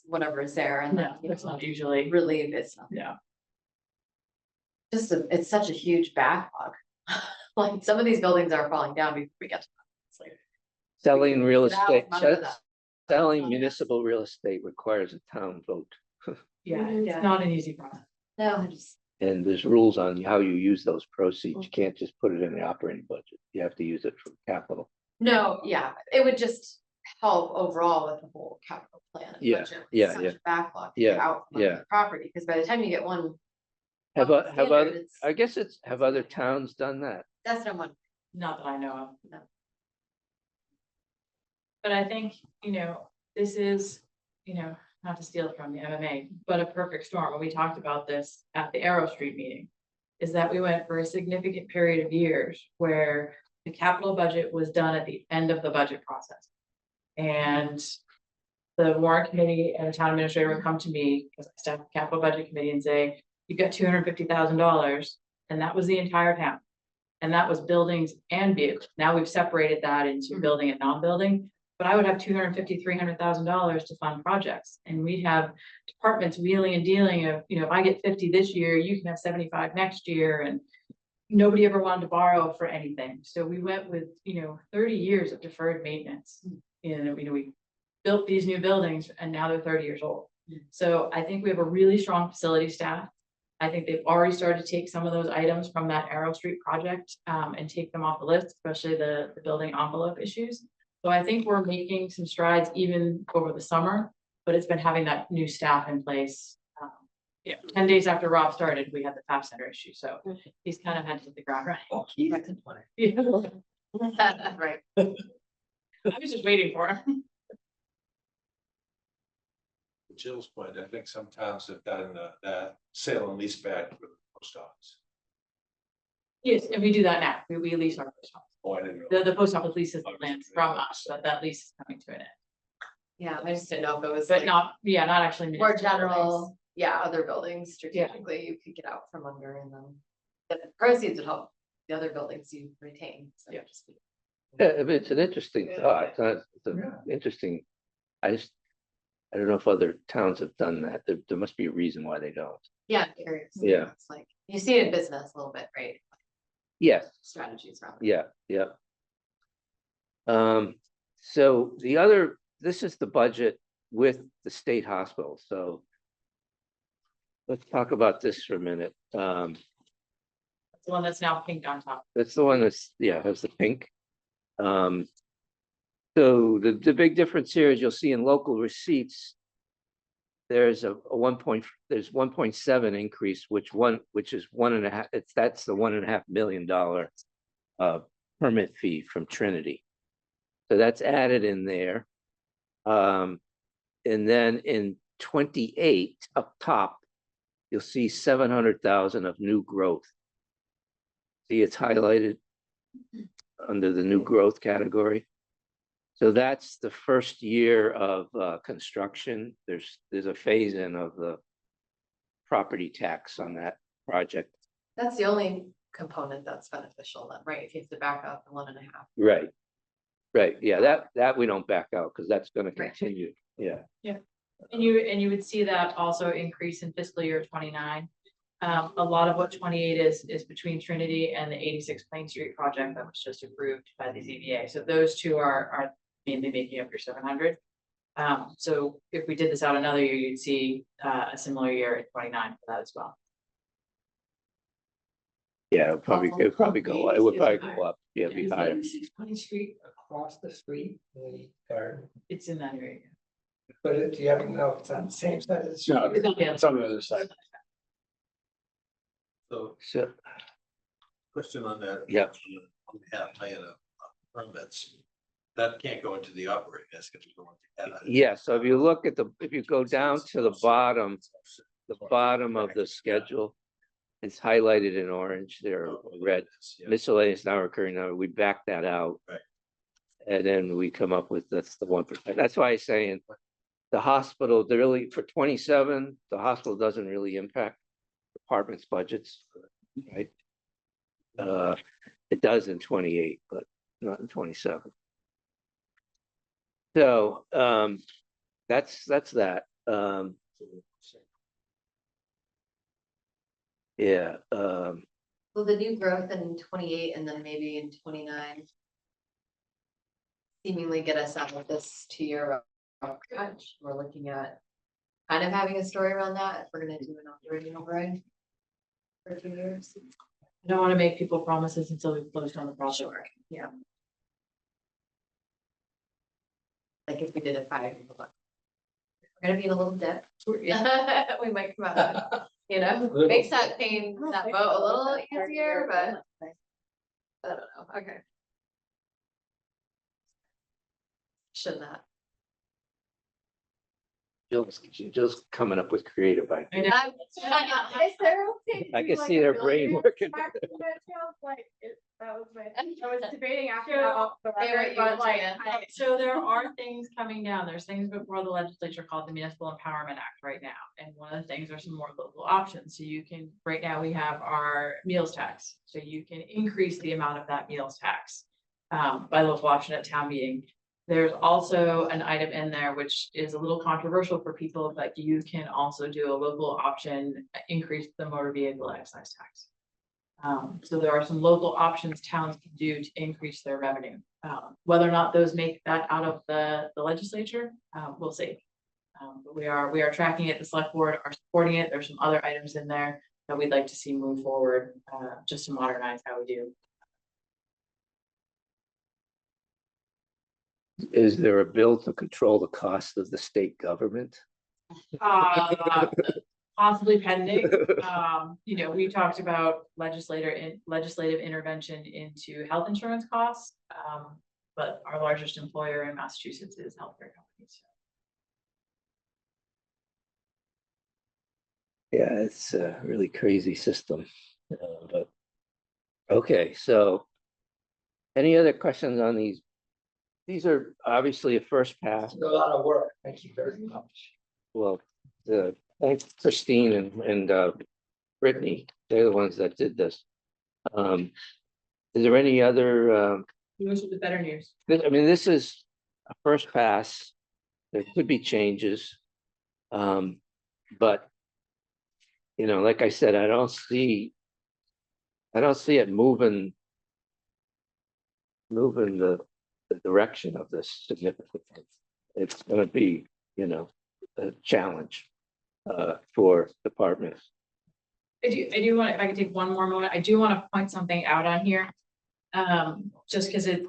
whatever is there, and then, No, that's not usually, relieve it's not. yeah. Just, it's such a huge backlog. Like, some of these buildings are falling down before we get to them. It's like, Selling real Get out estate, from under that. selling municipal real estate requires a town vote. Yeah, Yeah. it's not an easy process. no, I just, And there's rules on how you use those proceeds. You can't just put it in the operating budget. You have to use it for capital. no, yeah, it would just help overall with the whole capital plan. and Yeah, budget with yeah, such yeah. a Backlog to get Yeah, out from under yeah. the property, because by the time you get one. Have up to other, standard, it's- I guess have other towns done that? That's no one. Not that I know of. No. But I think, this is, not to steal from the MMA, but a perfect storm. When we talked about this at the Arrow Street meeting. Is that we went for a significant period of years where the capital budget was done at the end of the budget process. And the warrant committee and the town administrator would come to me, because I staff the capital budget committee, and say, you've got $250,000, and that was the entire town. And that was buildings and vehicles. Now we've separated that into building and non-building. But I would have $250,000, $300,000 to fund projects, and we'd have departments wheeling and dealing of, if I get 50 this year, you can have 75 next year, and nobody ever wanted to borrow for anything. So we went with, 30 years of deferred maintenance. And, we built these new buildings and now they're 30 years old. So I think we have a really strong facility staff. I think they've already started to take some of those items from that Arrow Street project and take them off the list, especially the building envelope issues. So I think we're making some strides even over the summer, but it's been having that new staff in place. 10 days after Rob started, we had the FAP Center issue, so he's kind of had to hit the ground running. Oh, he had to play. Yeah. Right. I was just waiting for him. To Jill's point, I think some towns have done that sale and lease back with the post office. Yes, and we do that now. We lease our post office. Oh, I didn't know. The post office leases the land from us, but that lease is coming to an end. Yeah, I just didn't know if it was But like not actually. more municipal buildings. general, yeah, other buildings strategically you could get out from under, and then the proceeds would help the other buildings you retain. So Yeah. just- Yeah, I mean, it's an interesting thought. It's an interesting. I don't know if other towns have done that. There must be a reason why they don't. Yeah, I'm curious. Yeah. It's like, you see it in business a little bit, right? Yes, Strategies around. yeah. So the other, this is the budget with the state hospital, so. Let's talk about this for a minute. That's the one that's now pink on top. That's the one that's, yeah, has the pink. So the big difference here is you'll see in local receipts. There's a 1.7 increase, which is 1.5, that's the $1.5 million permit fee from Trinity. So that's added in there. And then in 28 up top, you'll see 700,000 of new growth. See, it's highlighted under the new growth category. So that's the first year of construction. There's a phase in of the property tax on that project. That's the only component that's beneficial then, right? If you have to back up the 1.5. Right. Right. Yeah, that we don't back out because that's going to Right. continue. Yeah. And you would see that also increase in fiscal year 29. A lot of what 28 is between Trinity and the 86 Plain Street project that was just approved by the ZBA. So those two are mainly making up your 700. So if we did this out another year, you'd see a similar year in 29 for that as well. Yeah, it would probably go up. It would probably go up. Yeah, it'd be Is higher. 86 Plain Street across the street, the garden, It's in that area. but do you happen to know if it's on the same side of the street? No, it's on the other side. So So, question on that. Yeah. On the half million of permits, that can't go into the operating, that's gonna go into. yeah, so if you look at if you go down to the bottom of the schedule, it's highlighted in orange there, red. Miscellaneous not recurring number, we back that out. Right. And then we come up with, that's the 1%. That's why I'm saying the hospital, they really, for 27, the hospital doesn't really impact departments' budgets, right? It does in 28, but not in 27. So, that's that. Yeah, Well, the new growth in 28 and then maybe in 29. Seemingly get us out of this 2-year crunch. We're looking at kind of having a story around that. If we're gonna do an operating override for 2 years. I don't want to make people promises until we've closed on the project. Yeah. Like if we did a 5, we're gonna be in a little debt. Yeah. We might come out, you know, makes that pain, that boat a little easier, but. I don't know, okay. Should not. Jill's coming up with creative ideas. I know. Is there okay? to I do can like see a their brain billion working. mark in that field? Like, that was I was debating after that off the Say what record, you but like, understand. So there are things coming down. There's things before the legislature called the Municipal Empowerment Act right now. And one of the things are some more local options. So you can, right now we have our meals tax. So you can increase the amount of that meals tax by local option at town meeting. There's also an item in there which is a little controversial for people, but you can also do a local option, increase the motor vehicle excise tax. So there are some local options towns can do to increase their revenue. Whether or not those make that out of the legislature, we'll see. But we are tracking it. The select board are supporting it. There's some other items in there that we'd like to see move forward, just to modernize how we do. Is there a bill to control the cost of the state government? Possibly pending. You know, we talked about legislative intervention into health insurance costs. But our largest employer in Massachusetts is healthcare companies. Yeah, it's a really crazy system, but, okay, so. Any other questions on these? These are obviously a first pass. It's a lot of work, thank you very much. Well, thanks Christine and Brittany, they're the ones that did this. Is there any other, Those are the better news. I mean, this is a first pass. There could be changes. But, you know, like I said, I don't see it moving the the direction of this significantly. It's gonna be, you know, a challenge for departments. I do want, if I could take one more moment, I do want to point something out on here. Just because it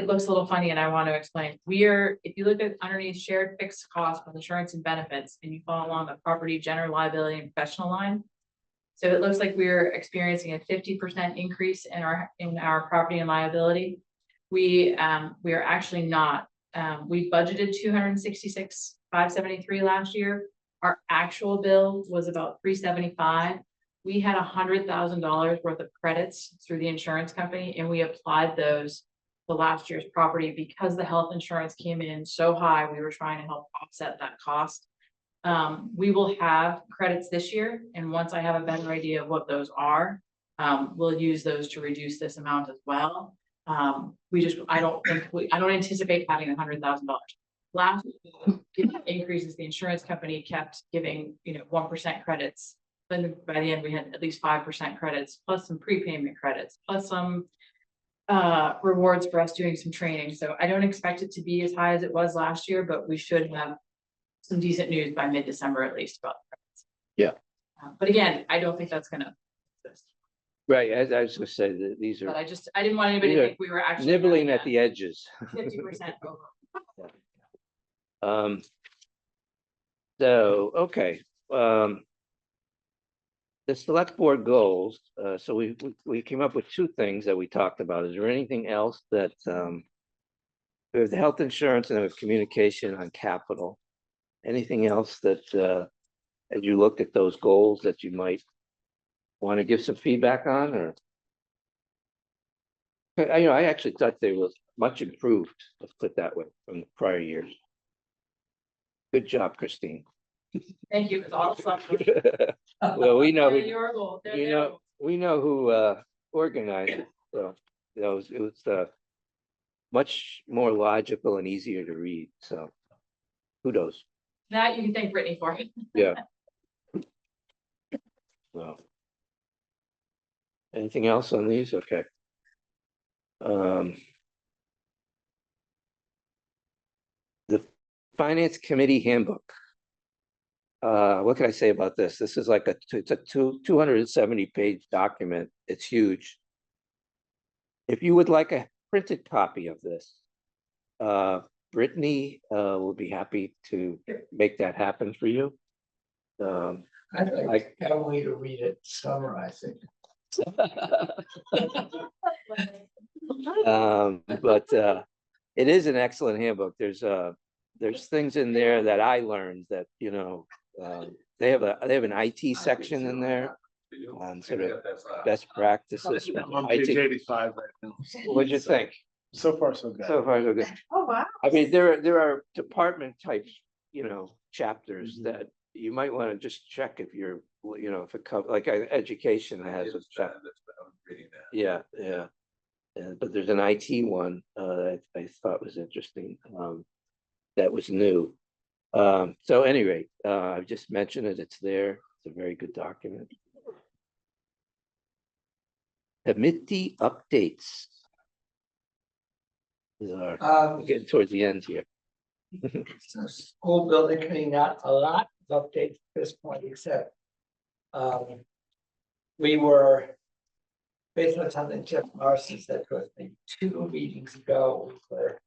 looks a little funny and I want to explain. If you look at underneath shared fixed costs with insurance and benefits, and you follow along the property, general liability, and professional line. So it looks like we're experiencing a 50% increase in our property and liability. We are actually not. We budgeted 266,573 last year. Our actual bill was about 375. We had $100,000 worth of credits through the insurance company, and we applied those to last year's property because the health insurance came in so high. We were trying to help offset that cost. We will have credits this year, and once I have a better idea of what those are, we'll use those to reduce this amount as well. I don't anticipate having $100,000. Last increases, the insurance company kept giving 1% credits. Then by the end, we had at least 5% credits, plus some prepayment credits, plus some rewards for us doing some training. So I don't expect it to be as high as it was last year, but we should have some decent news by mid-December at least about the credits. Yeah. But again, I don't think that's gonna exist. Right, as I was gonna say, that these But are I didn't want anybody to think we were actually nibbling at the edges. 50% over. So, okay, the select board goals, so we came up with two things that we talked about. Is there anything else that, we have the health insurance and we have communication on capital. Anything else that, as you looked at those goals that you might want to give some feedback on, or? I actually thought they was much improved, let's put it that way, from the prior years. Good job, Christine. Thank you. It's all something. Well, we know, Your goal. we know who organized it, so it was much more logical and easier to read, so kudos. That you can thank Brittany for. Yeah. Well. Anything else on these? Okay. The Finance Committee Handbook. What can I say about this? This is like it's a 270-page document. It's huge. If you would like a printed copy of this, Brittany will be happy to make that happen for you. I'd like Emily to read it, summarize it. But it is an excellent handbook. There's things in there that I learned that, they have an IT section in there on sort of best practices. I'm on page 85 right now. What'd you think? So far, so good. So far, so good. Oh, wow. I mean, there are department types, chapters that you might want to just check if you're, if it covers, like education has a chapter. Yeah. But there's an IT one that I thought was interesting. That was new. So anyway, I've just mentioned it. It's there. It's a very good document. Committee updates. We're getting towards the end here. So school building committee, not a lot of updates at this point, except we were, based on something Jeff Marcy said to us maybe 2 meetings ago, we were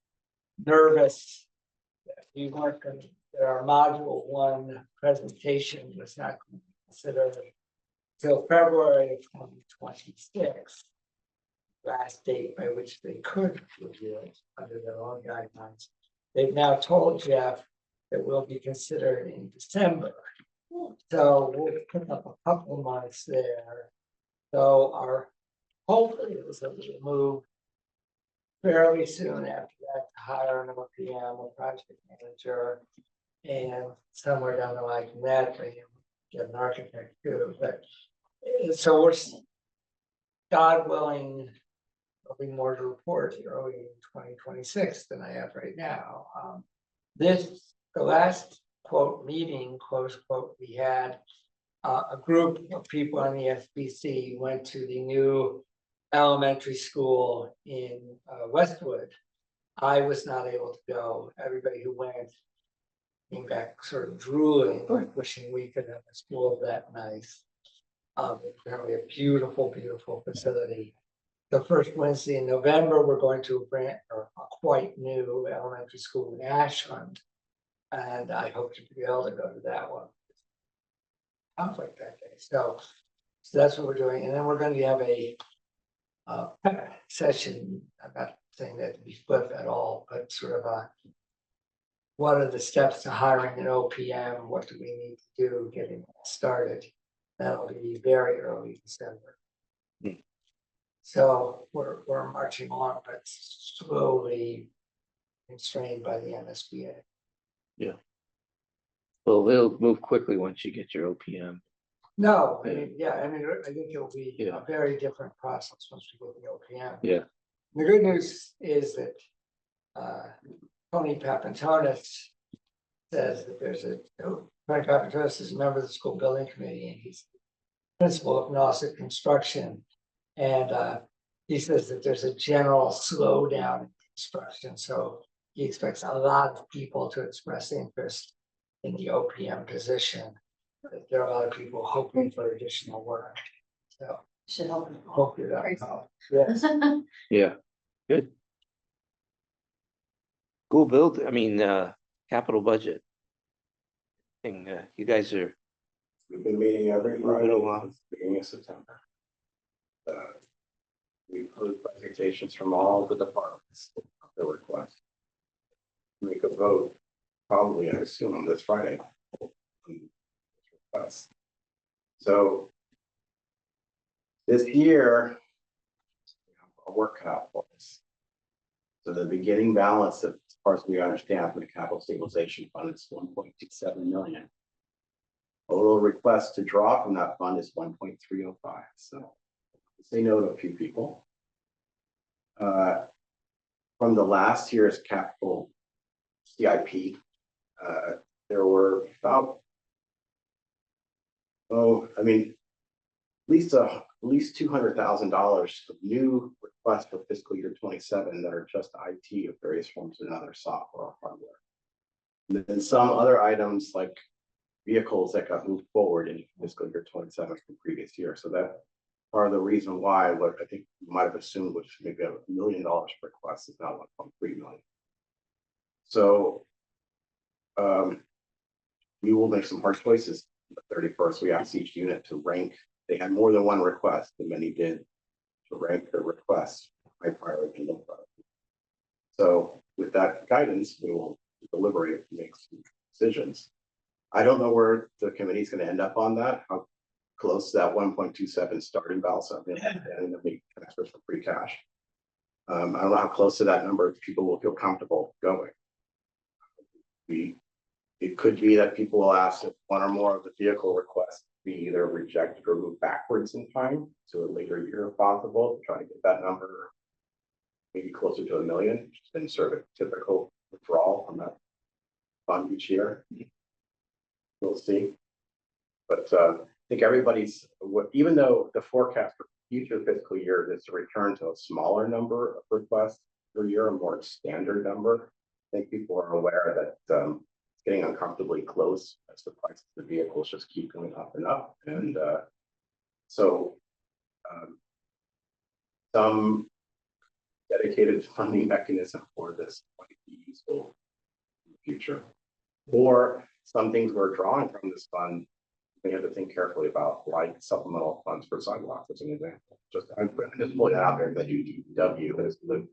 nervous that we weren't going to, that our module 1 presentation was not going to be considered till February of 2026, last date by which they could review it under their own guidelines. They've now told Jeff that will be considered in December. So we'll pick up a couple months there. So our hope is that we'll move fairly soon after that to hire an OPM or project manager, and somewhere down the line from that, get an architect too. But so we're, God willing, there'll be more to report early in 2026 than I have right now. The last quote meeting, close quote, we had a group of people on the SBC went to the new elementary school in Westwood I was not able to go. Everybody who went came back sort of drooling, like wishing we could have a school that nice. Apparently a beautiful, beautiful facility. The first Wednesday in November, we're going to a brand or a quite new elementary school in Ashland. And I hope to be able to go to that one. Conflict that day, so that's what we're doing, and then we're going to have a session. I'm not saying that to be flip at all, but sort of a what are the steps to hiring an OPM? What do we need to do getting started? That'll be very early December. Hmm. So we're marching on, but slowly constrained by the MSBA. Well, it'll move quickly once you get your OPM. No, I mean, yeah, I mean, I think it'll be Yeah. a very different process once we get the OPM. Yeah. The good news is that Tony Papantonis says that there's Tony Papantonis is a member of the school building committee and he's principal of Nauset Construction. And he says that there's a general slowdown in construction, so he expects a lot of people to express interest in the OPM position. There are a lot of people hoping for additional work, so Should help. hopefully that helps. Yes. Yeah, good. School build, I mean, capital budget. Thing, you guys are, We've been meeting every Moving Friday along. since the beginning of September. We've heard presentations from all the departments, the request. Make a vote, probably, I assume, on this Friday. Request. So this year, a work cut out for us. So the beginning balance, as far as we understand, for the capital stabilization fund is 1.27 million. Total request to draw from that fund is 1.305. So say no to a few people. From the last year's capital CIP, there were about, at least $200,000 of new requests for fiscal year 27 that are just IT of various forms and other software or hardware. And then some other items like vehicles that got moved forward in fiscal year 27 from previous year. So that part of the reason why what I think you might have assumed was maybe $1 million per request is now 1.3 million. So we will make some hard choices. The 31st, we asked each unit to rank. They had more than one request, and many did, to rank their requests high priority and low priority. So with that guidance, we will deliberate and make some decisions. I don't know where the committee is going to end up on that, how close to that 1.27 starting balance and then make transfers for free cash. I don't know how close to that number people will feel comfortable going. It could be that people will ask if one or more of the vehicle requests be either rejected or moved backwards in time to a later year if possible, to try to get that number maybe closer to $1 million, which has been sort of typical withdrawal from that fund each year. We'll see. But I think everybody's, even though the forecast for future fiscal year is to return to a smaller number of requests per year, a more standard number, I think people are aware that it's getting uncomfortably close as the price of the vehicles just keep going up and up. And so some dedicated funding mechanism for this might be useful in the future. Or some things we're drawing from this fund, we have to think carefully about, like supplemental funds for sidewalks, as an example. I'm just pulling that out there that UDW is the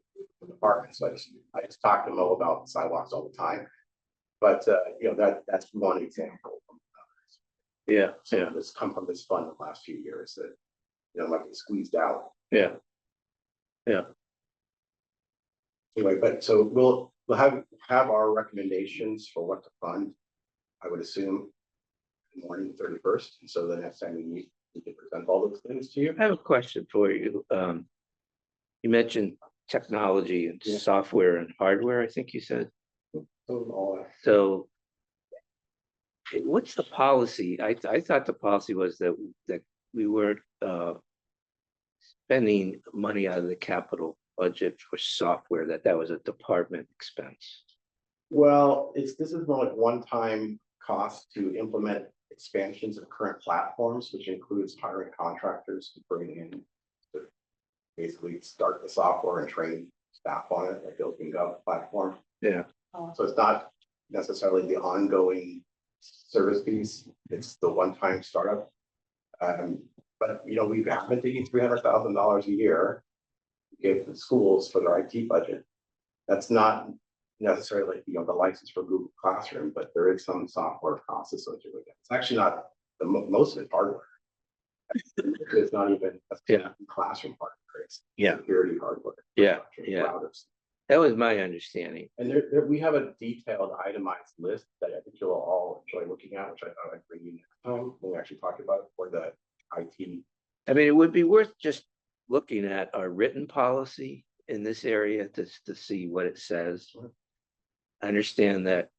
department. So I just talk to Mo about sidewalks all the time. But that's one example from others. yeah, So yeah, it's come from this fund the last few years that might be squeezed out. yeah. Anyway, but so we'll have our recommendations for what to fund, I would assume, in the morning 31st. And so the next time we meet, we can present all those things to you. I have a question for you. You mentioned technology and Yeah. software and hardware, I think you said. So So what's the policy? I thought the policy was that we weren't spending money out of the capital budget for software, that was a department expense. Well, this is more like one-time cost to implement expansions of current platforms, which includes hiring contractors to bring in to basically start the software and train staff on it, like the OpenGov platform. Yeah. So it's not necessarily the ongoing service piece, it's the one-time startup. But you know, we've been taking $300,000 a year to give the schools for their IT budget. That's not necessarily, you know, the license for Google Classroom, but there is some software costs associated with it. It's actually not most of it's hardware. It's not even a classroom hardware, it's security hardware. Routers. That was my understanding. And we have a detailed itemized list that I think you'll all enjoy looking at, which I thought I'd bring you next time when we actually talk about it for the IT. I mean, it would be worth just looking at our written policy in this area to see what it says. I understand that,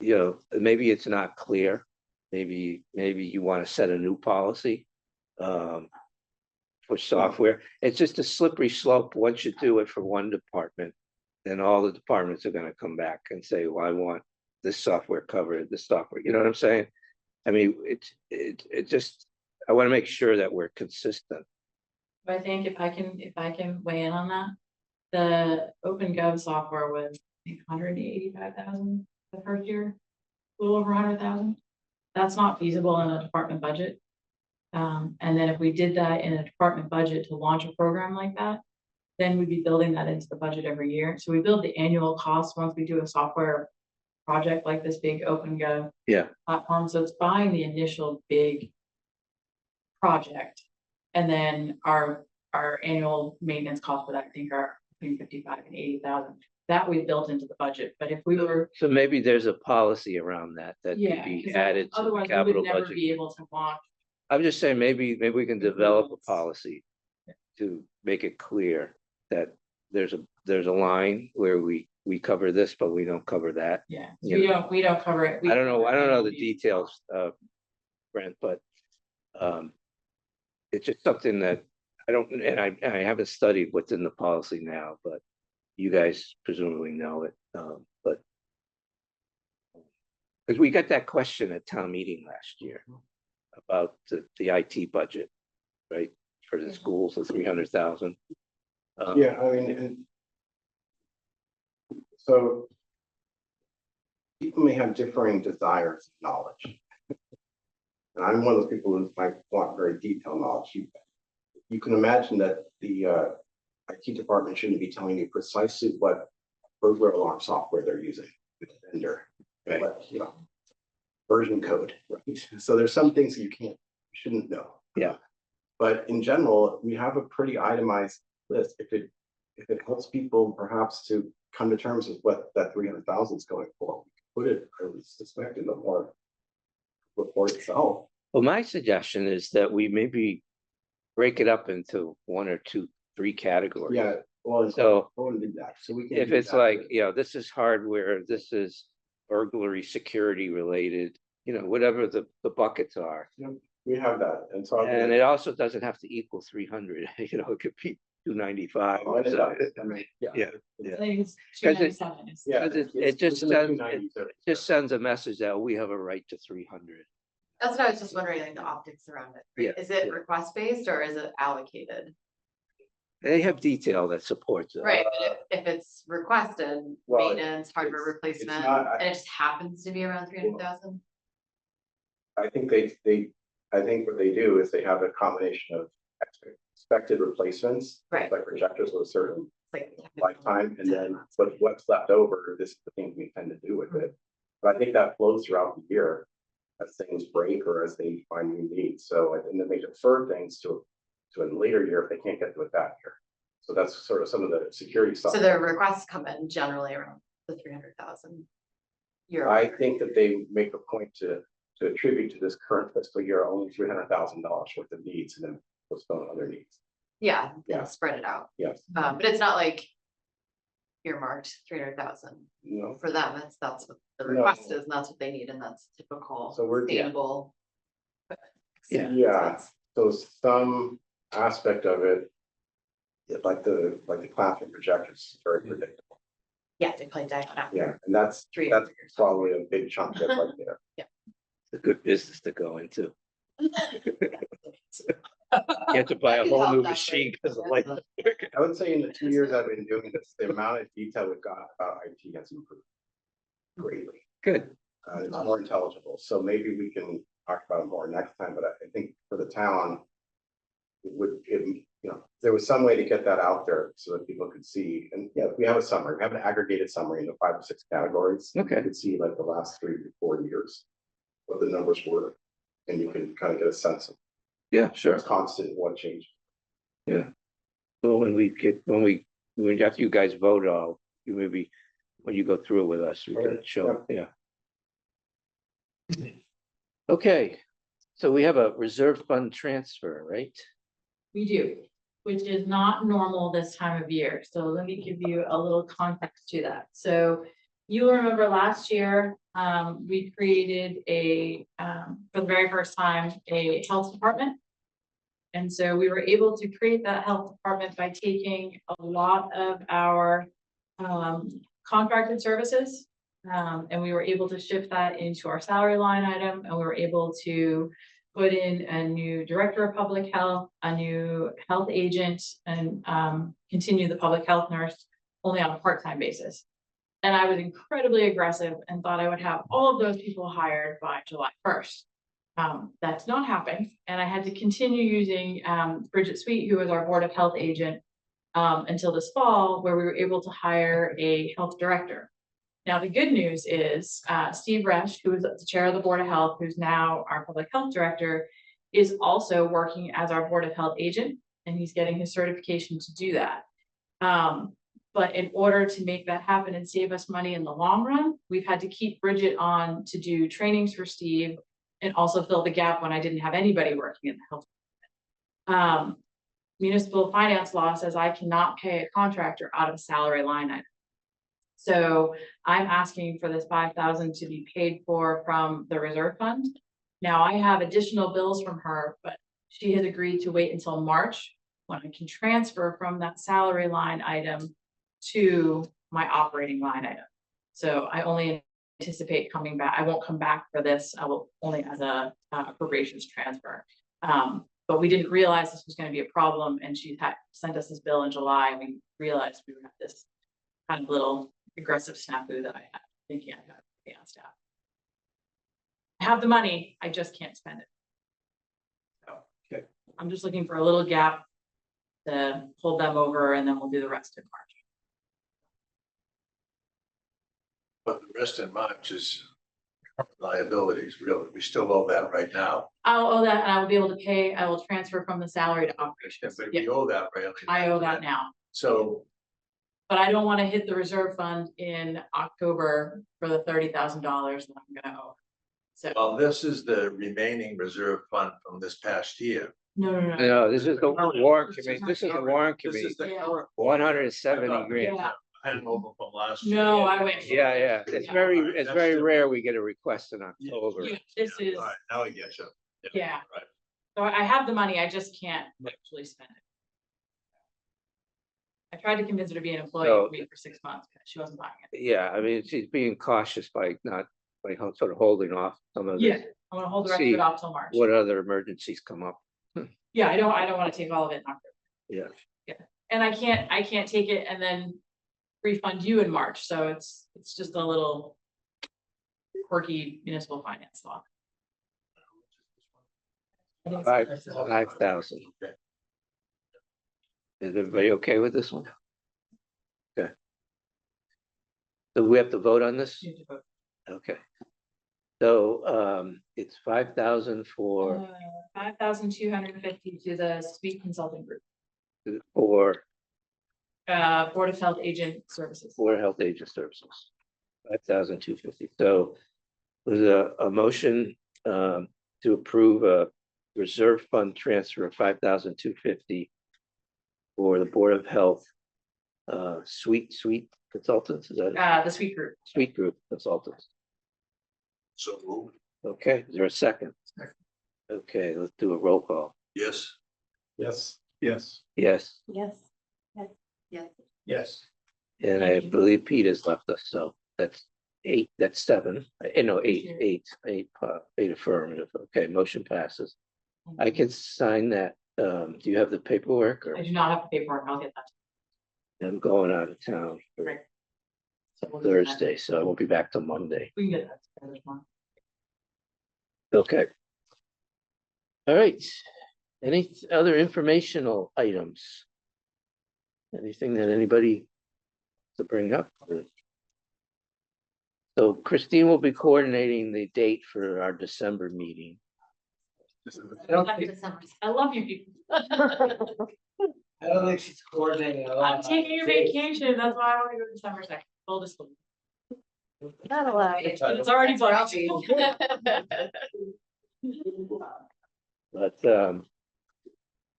you know, maybe it's not clear. Maybe you want to set a new policy for software. It's just a slippery slope. Once you do it for one department, then all the departments are going to come back and say, well, I want this software covered, this software. You know what I'm saying? I mean, it just, I want to make sure that we're consistent. But I think if I can weigh in on that, the OpenGov software was, I think, 185,000 the first year, a little over 100,000. That's not feasible in a department budget. And then if we did that in a department budget to launch a program like that, then we'd be building that into the budget every year. So we build the annual cost once we do a software project like this big OpenGov platform. So it's buying the initial big project, and then our annual maintenance costs for that, I think, are between 55 and 80,000. That we built into the budget. But if we were, so maybe there's a policy around that could be added to the otherwise we capital would never budget. be able to launch. I'm just saying, maybe we can develop a policy to make it clear that there's a line where we cover this, but we don't cover that. Yeah, so we don't cover it. I don't know the details, Brent, but it's just something that I don't, and I haven't studied what's in the policy now, but you guys presumably know it. But because we got that question at town meeting last year about the IT budget, right, for the schools, the 300,000. Yeah, I mean, and so people may have differing desires and knowledge. And I'm one of those people who might want very detailed knowledge. You can imagine that the IT department shouldn't be telling you precisely what burglar alarm software they're using with the vendor, right? What, you know, version code, right? So there's some things that you shouldn't know. Yeah. But in general, we have a pretty itemized list. If it helps people perhaps to come to terms with what that 300,000 is going for, we could put it, I would suspect, in the more report itself. Well, my suggestion is that we maybe break it up into 1 or 2, 3 categories. Yeah, well, so that. So we can if it's like, you know, this is hardware, this is burglary, security related, you know, whatever the buckets are. Yeah, we have that, and so it also doesn't have to equal 300. You know, it could be 295. Oh, so, I think it's 297. It just sends a message that we have a right to 300. That's what I was just wondering, like the optics around it. Right? Yeah. Is it request based or is it allocated? They have detail that supports it. Right, but if it's requested, well, maintenance, hardware replacement, not, and it just happens to be around 300,000. I think I think what they do is they have a combination of expected replacements, Right. like projectors with a certain Like lifetime, and then what's left over, this is the thing we tend to do with it. But I think that flows throughout the year as things break or as they find new needs. So, and then they defer things to a later year if they can't get to it that year. So that's sort of some of the security stuff. So the requests come in generally around the 300,000. I think that they make a point to attribute to this current fiscal year only $300,000 worth of needs and then postpone other needs. Yeah, Yeah. and spread it out. Yes. But it's not like earmarked 300,000 No. for them. That's what the No. request is, and that's what they need, and that's typical. So we're sustainable. Yeah. So some aspect of it like the classroom projectors, is very predictable. Yeah, they play diagonal. Yeah, and that's probably a big chunk of it right there. It's a good business to go into. You have to buy a can whole help new that machine great. because of Yeah. like. I would say in the 2 years I've been doing this, the amount of detail we've got about IT has improved greatly. Good. It's more intelligible, so maybe we can talk about it more next time, but I think for the town. It would, there was some way to get that out there so that people could see, and yeah, we have a summary, we have an aggregated summary in the 5 or 6 categories. Okay. You could see like the last 3 to 4 years. What the numbers were, and you can kind of get a sense of Yeah, sure. what's constant, what changed. Yeah. Well, when after you guys vote all, you maybe, when you go through it with us, we can Okay, show, yeah. Okay, so we have a reserve fund transfer, right? We do, which is not normal this time of year. So let me give you a little context to that. So you'll remember last year, we created for the very first time, a health department. And so we were able to create that health department by taking a lot of our contracted services. And we were able to shift that into our salary line item, and we were able to put in a new director of public health, a new health agent, and continue the public health nurse only on a part-time basis. And I was incredibly aggressive and thought I would have all of those people hired by July 1st. That's not happening. And I had to continue using Bridget Sweet, who was our Board of Health agent, until this fall, where we were able to hire a health director. Now, the good news is Steve Resch, who is the chair of the Board of Health, who's now our public health director, is also working as our Board of Health agent, and he's getting his certification to do that. But in order to make that happen and save us money in the long run, we've had to keep Bridget on to do trainings for Steve and also fill the gap when I didn't have anybody working in the health department. Municipal finance law says I cannot pay a contractor out of a salary line item. So I'm asking for this 5,000 to be paid for from the reserve fund. Now I have additional bills from her, but she has agreed to wait until March when I can transfer from that salary line item to my operating line item. So I only anticipate coming back. I won't come back for this. I will only as a appropriations transfer. But we didn't realize this was going to be a problem, and she had sent us this bill in July, and we realized we would have this kind of little aggressive snafu that I had thinking I got to pay on staff. I have the money, I just can't spend it. So okay. I'm just looking for a little gap to hold them over, and then we'll do the rest in March. But the rest in March is liabilities, really. We still owe that right now. I'll owe that, and I will be able to pay. I will transfer from the salary to operations. But Yeah, we owe that really. I owe that now. So, But I don't want to hit the reserve fund in October for the $30,000 that I'm gonna owe. So, well, this is the remaining reserve fund from this past year. no. No, this is the warrant committee. This is the warrant This committee. is the Yeah. current. 170 grand. Yeah. Hangover from last year. No, I wish. Yeah. It's Yeah. very rare we get a request in October. Yeah, this is, All right, now I get you. yeah. Right. So I have the money, I just can't actually spend it. I tried to convince her to be an employee So- with me for 6 months, but she wasn't buying it. Yeah, I mean, she's being cautious by sort of holding off some of Yeah, the, I'm gonna hold the rest of See it off till March. what other emergencies come up. Yeah, I don't wanna take all of it in October. Yeah, And I can't take it and then refund you in March, so it's just a little quirky municipal finance law. I think it's- 5,000. Is everybody okay with this one? Okay. So we have to vote on this? you have to vote. Okay. So it's 5,000 for 5,250 to the Sweet Consulting Group, for Board of Health Agent Services. Health Agent Services. 5,250. So there's a motion to approve a reserve fund transfer of 5,250 for the Board of Health Sweet Consultants, is that The Sweet Group. Sweet Group Consultants? So moved. Okay, is there a second? Okay, let's do a roll call. Yes. Yes. Yes. Yes, Yes. Yes. Yes. And I believe Pete has left us, so that's 8, that's 7, no, 8 affirmative. Okay, motion passes. I can sign that. Do you have the paperwork or I do not have the paperwork, I'll get that. I'm going out of town for Right. So we'll do that. Thursday, so I won't be back till Monday. We can get that together tomorrow. Okay. All right. Any other informational items? Anything that anybody to bring up? So Christine will be coordinating the date for our December meeting. I love you people. I don't think she's coordinating a lot. I'm taking a vacation, that's why I want to go December 2nd, full disclosure. Not allowed. It's already booked. But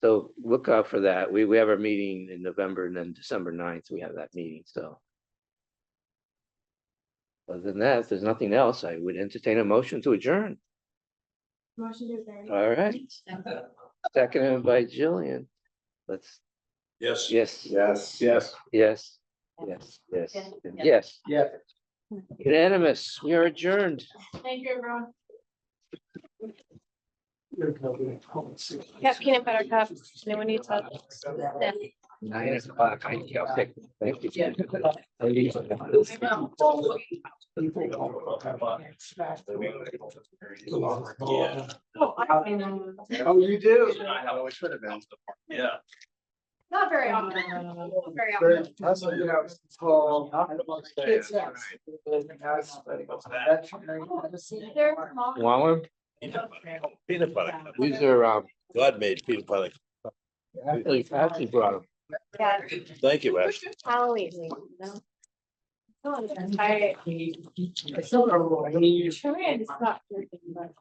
so look out for that. We have our meeting in November and then December 9th, we have that meeting, so. Other than that, if there's nothing else, I would entertain a motion to adjourn. Motion to adjourn. All right, seconded by Jillian. Let's, Yes. yes, Yes. Yes. yes, yes, yes, and yes. Yeah. Unanimous, we are adjourned. Thank you, everyone. Got peanut butter cups. Anyone needs that? 9 o'clock, okay, thank you. Oh, you do? We should have been. Yeah. Not very often. Very Very- often. That's what, you know, it's called. Kids, yes. They're Want one? Peanut butter. These are, God made peanut butter. actually brought them. Yeah, Thank you, Ash. Halloween. You know? Oh, I'm tired. I still don't know. Trying to stop drinking, but-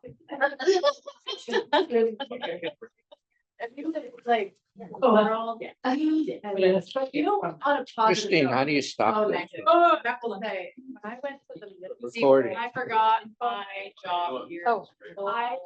If you could, like, overall, yeah. And you know, on a positive. Christine, how do you Oh, stop this? negative. Oh, back to Say, when I went to the. Recording. I forgot my job here. Oh, I